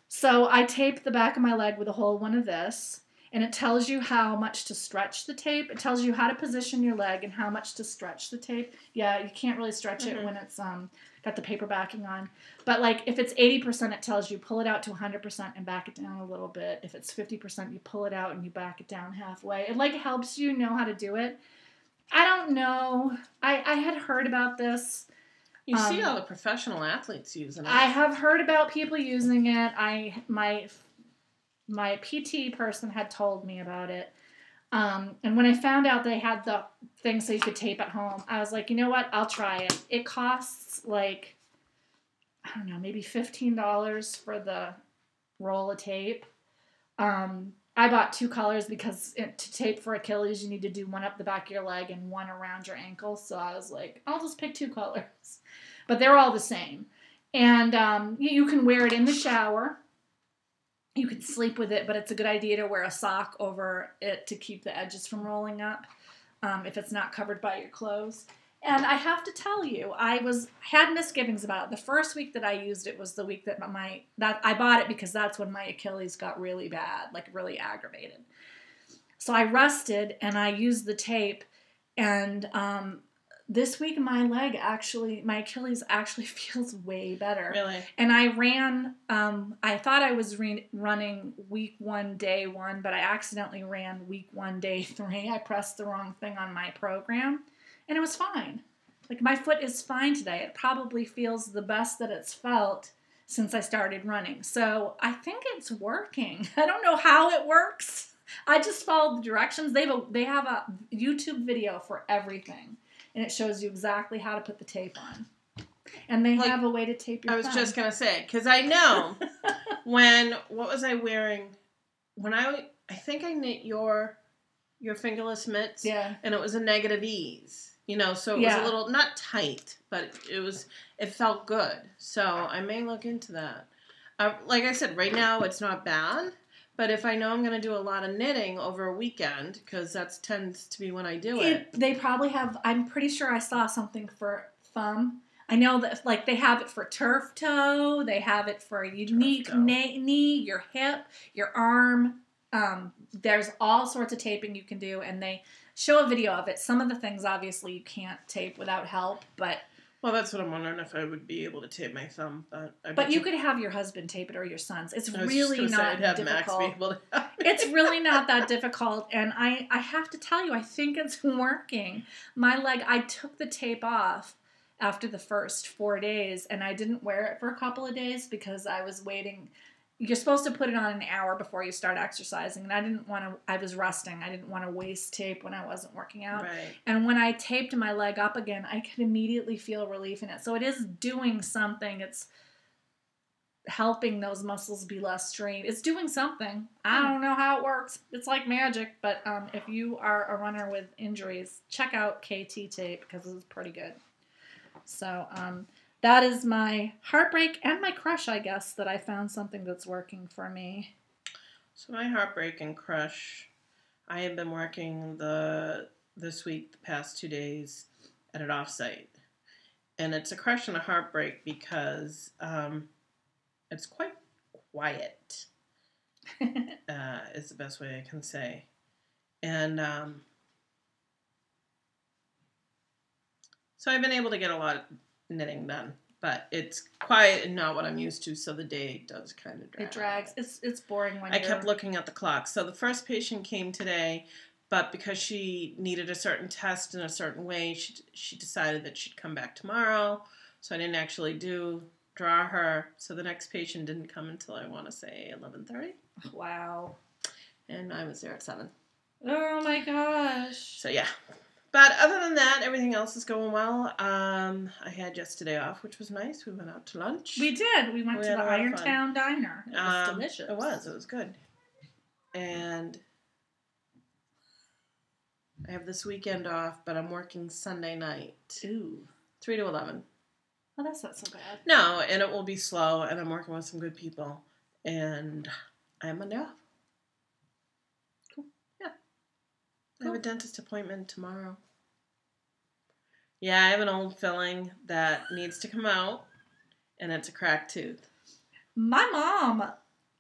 So I taped the back of my leg with a whole one of this, and it tells you how much to stretch the tape. It tells you how to position your leg and how much to stretch the tape. Yeah, you can't really stretch it when it's got the paper backing on. But like if it's 80%, it tells you pull it out to 100% and back it down a little bit. If it's 50%, you pull it out and you back it down halfway. It like helps you know how to do it. I don't know. I had heard about this. You see all the professional athletes using it. I have heard about people using it. My PT person had told me about it. And when I found out they had the thing so you could tape at home, I was like, you know what? I'll try it. It costs like, I don't know, maybe $15 for the roll of tape. I bought 2 colors because to tape for Achilles, you need to do one up the back of your leg and one around your ankle. So I was like, I'll just pick 2 colors. But they're all the same. And you can wear it in the shower. You can sleep with it, but it's a good idea to wear a sock over it to keep the edges from rolling up if it's not covered by your clothes. And I have to tell you, I had misgivings about it. The first week that I used it was the week that I bought it because that's when my Achilles got really bad, like really aggravated. So I rested and I used the tape, and this week my Achilles actually feels way better. Really? And I ran, I thought I was running week 1, day 1, but I accidentally ran week 1, day 3. I pressed the wrong thing on my program. And it was fine. Like, my foot is fine today. It probably feels the best that it's felt since I started running. So I think it's working. I don't know how it works. I just followed the directions. They have a YouTube video for everything. And it shows you exactly how to put the tape on. And they have a way to tape your thumb. I was just going to say, because I know what was I wearing? When I think I knit your fingerless mitts. Yeah. And it was a negative ease. So it was a little, not tight, but it felt good. So I may look into that. Like I said, right now it's not bad, but if I know I'm going to do a lot of knitting over a weekend, because that tends to be when I do it. They probably have, I'm pretty sure I saw something for thumb. I know that like they have it for turf toe, they have it for unique knee, your hip, your arm. There's all sorts of taping you can do, and they show a video of it. Some of the things, obviously, you can't tape without help, but... Well, that's what I'm wondering, if I would be able to tape my thumb. But you could have your husband tape it, or your son's. It's really not say, I'd have difficult. Max be able to help me. It's really not that difficult, and I have to tell you, I think it's working. My leg, I took the tape off after the first 4 days, and I didn't wear it for a couple of days because I was waiting. You're supposed to put it on an hour before you start exercising, and I was resting. I didn't want to waste tape when I wasn't working out. Right. And when I taped my leg up again, I could immediately feel relief in it. So it is doing something. It's helping those muscles be less strained. It's doing something. I don't know how it works. It's like magic, but if you are a runner with injuries, check out KT tape because it's pretty good. So, that is my heartbreak and my crush, I guess, that I found something that's working for me. So my heartbreak and crush, I have been working this week, the past 2 days, at an offsite. And it's a crush and a heartbreak because it's quite quiet, is the best way I can say. And so I've been able to get a lot of knitting done, but it's quiet and not what I'm used to, so the day does kind of drag. It drags. It's boring when I kept looking at the clock. So the first patient came today, but because she needed a certain test in a certain way, she decided that she'd come back tomorrow, so I didn't actually draw her. So the next patient didn't come until, I want to say, 11:30. Wow. And I was there at 7. Oh my gosh. So yeah. But other than that, everything else is going well. I had yesterday off, which was nice. We went out to lunch. We did. We went to the Irontown Diner. It was delicious. It was good. And I have this weekend off, but I'm working Sunday night. Ooh. 3 to 11. Oh, that's not so bad. No, and it will be slow, and I'm working with some good people. And I have Monday off. Cool. Yeah. I have a dentist appointment tomorrow. Yeah, I have an old filling that needs to come out, and it's a cracked tooth. My mom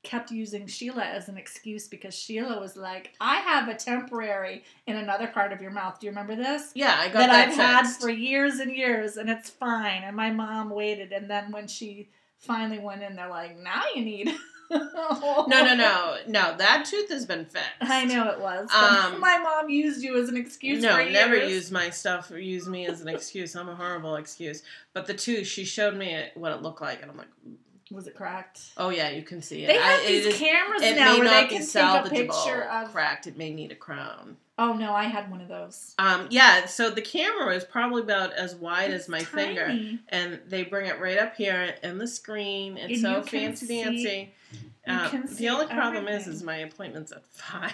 kept using Sheila as an excuse because Sheila was like, I have a temporary in another part of your mouth. Do you remember this? Yeah, I got that I've fixed. had for years and years, and it's fine. And my mom waited, and then when she finally went in, they're like, now you need... No. That tooth has been fixed. I know it was. But my mom used you as an excuse for years. No, never use my stuff or use me as an excuse. I'm a horrible excuse. But the tooth, she showed me what it looked like, and I'm like... Was it cracked? Oh, yeah, you can see it. They have these cameras now where they can take a picture of... cracked. It may need a crown. Oh, no, I had one of those. Yeah, so the camera is probably about as wide as my finger. And they bring it right up here in the screen. It's so fancy-dancy. The only problem is my appointment's at 5.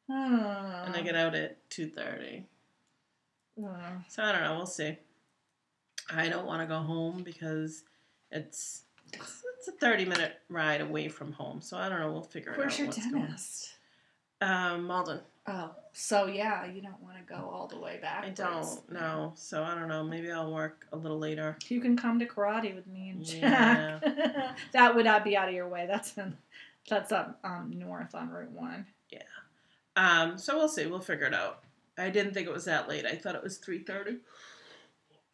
And I get out at 2:30. So I don't know. We'll see. I don't want to go home because it's a 30-minute ride away from home. So I don't know. We'll figure it out. Where's your dentist? Malden. Oh, so yeah, you don't want to go all the way back. I don't, no. So I don't know. Maybe I'll work a little later. You can come to karate with me and Jack. Yeah. That would not be out of your way. That's up north on Route 1. Yeah. So we'll see. We'll figure it out. I didn't think it was that late. I thought it was 3:30.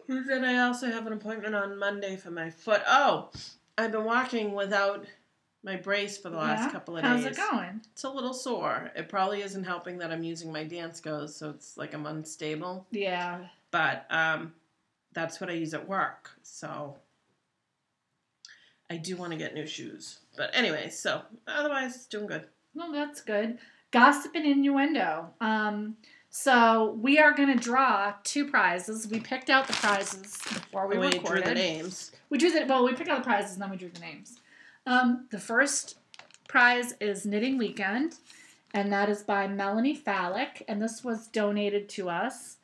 Then I also have an appointment on Monday for my foot. Oh, I've been walking without my brace for the last couple of days. How's it going? It's a little sore. It probably isn't helping that I'm using my dance goes, so it's like I'm unstable. Yeah. But that's what I use at work, so I do want to get new shoes. But anyway, so otherwise it's doing good. Well, that's good. Gossip and innuendo. So we are going to draw 2 prizes. We picked out the prizes before we recorded. We drew the names. We picked out the prizes and then we drew the names. The first prize is Knitting Weekend, and that is by Melanie Fallick, and this was donated to us.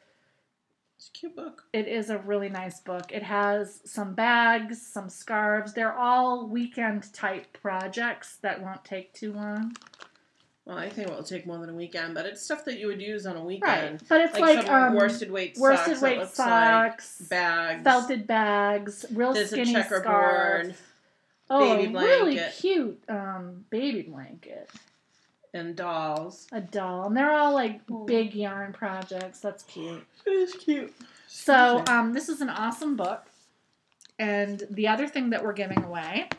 It's a cute book. It is a really nice book. It has some bags, some scarves. They're all weekend-type projects that won't take too long. Well, I think it will take more than a weekend, but it's stuff that you would use on a weekend. Right, but it's like some worsted weight socks, bags, felted bags, There's skinny a checkerboard, scarf. baby blanket. Really cute baby blanket. and dolls. A doll. And they're all like big yarn projects. That's cute. It is cute. So this is an awesome book. And the other thing that we're giving away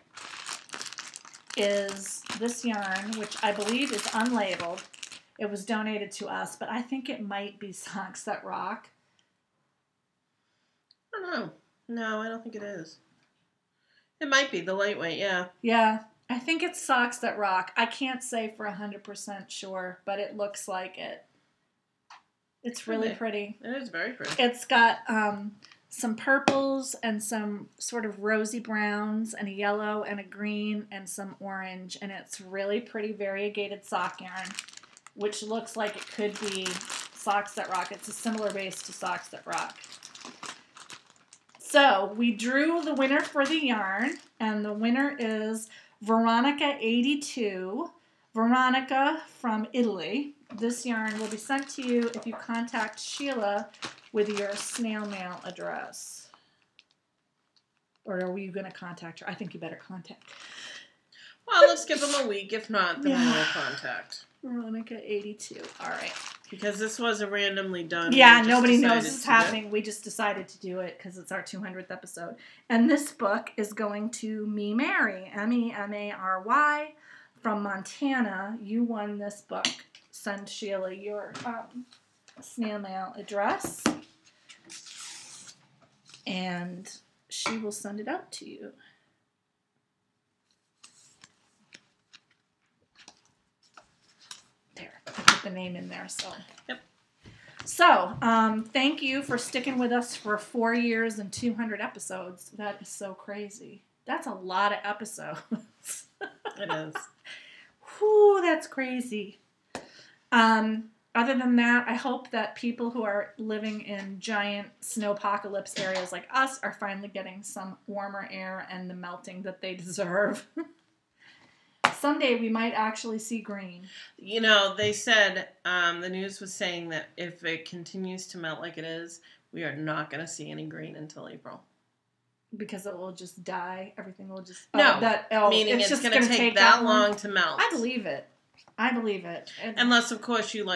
is this yarn, which I believe is unlabeled. It was donated to us, but I think it might be Socks That Rock. I don't know. No, I don't think it is. It might be the lightweight, yeah. Yeah, I think it's Socks That Rock. I can't say for 100% sure, but it looks like it. It's really pretty. It is very pretty. It's got some purples and some sort of rosy browns and a yellow and a green and some orange, and it's really pretty variegated sock yarn, which looks like it could be Socks That Rock. It's a similar base to Socks That Rock. So we drew the winner for the yarn, and the winner is Veronica82. Veronica from Italy. This yarn will be sent to you if you contact Sheila with your snail mail address. Or are you going to contact her? I think you better contact her. Well, let's give them a week. If not, then we'll contact. Veronica82. All right. Because this was a randomly done. Yeah, nobody knows this is happening. We just decided to do it because it's our 200th episode. And this book is going to Me Mary, Memary, from Montana. You won this book. Send Sheila your snail mail address, and she will send it out to you. There, I put the name in there. So, yep. So, thank you for sticking with us for 4 years and 200 episodes. That is so crazy. That's a lot of episodes. It is. Whew, that's crazy. Other than that, I hope that people who are living in giant snowpocalypse areas like us are finally getting some warmer air and the melting that they deserve. Someday we might actually see green. You know, they said, the news was saying that if it continues to melt like it is, we are not going to see any green until April. Because it will just die. Everything will just... meaning it's going to take that long to melt. I believe it. Unless, of course, you,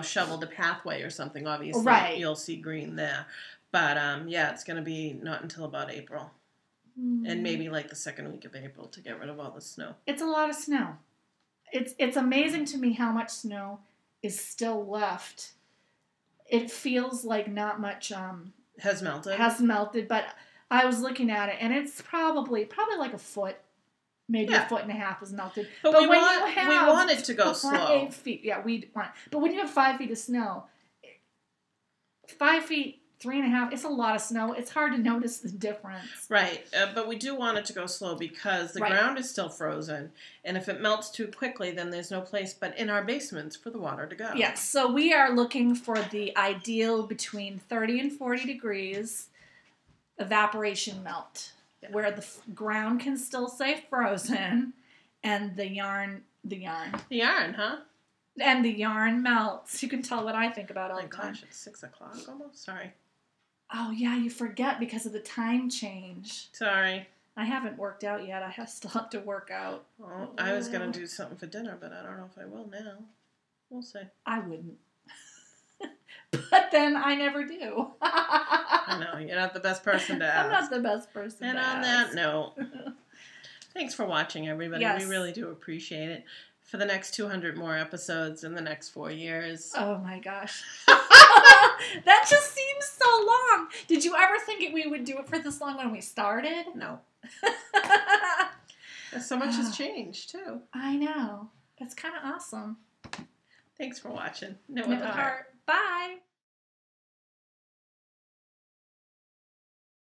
shoveled a pathway or something, obviously. Right. You'll see green there. But, it's going to be not until about April. And maybe, the second week of April to get rid of all the snow. It's a lot of snow. It's amazing to me how much snow is still left. It feels like not much... has melted. But I was looking at it, and it's probably like a foot. Maybe a foot and a half is melted. But we want it to go slow. 5 feet. Yeah, we want. But when you have 5 feet of snow, 5 feet, 3.5, it's a lot of snow. It's hard to notice the difference. Right. But we do want it to go slow because the ground is still frozen. And if it melts too quickly, then there's no place but in our basements for the water to go. Yes. So we are looking for the ideal between 30 and 40 degrees evaporation melt. Yeah. Where the ground can still stay frozen, and the yarn, huh? And the yarn melts. You can tell what I think about all the time. Gosh, it's 6 o'clock almost. Sorry. Oh yeah, you forget because of the time change. Sorry. I haven't worked out yet. I still have to work out. Well, I was gonna do something for dinner, but I don't know if I will now. We'll see. I wouldn't. But then I never do. I know, you're not the best person to ask. I'm not the best person and to ask. And on that note, thanks for watching, everybody. Yes. We really do appreciate it. For the next 200 more episodes in the next 4 years. Oh my gosh. That just seems so long. Did you ever think we would do it for this long when we started? No. So much has changed, too. I know. That's kind of awesome. Thanks for watching. Knit with a Heart. Bye.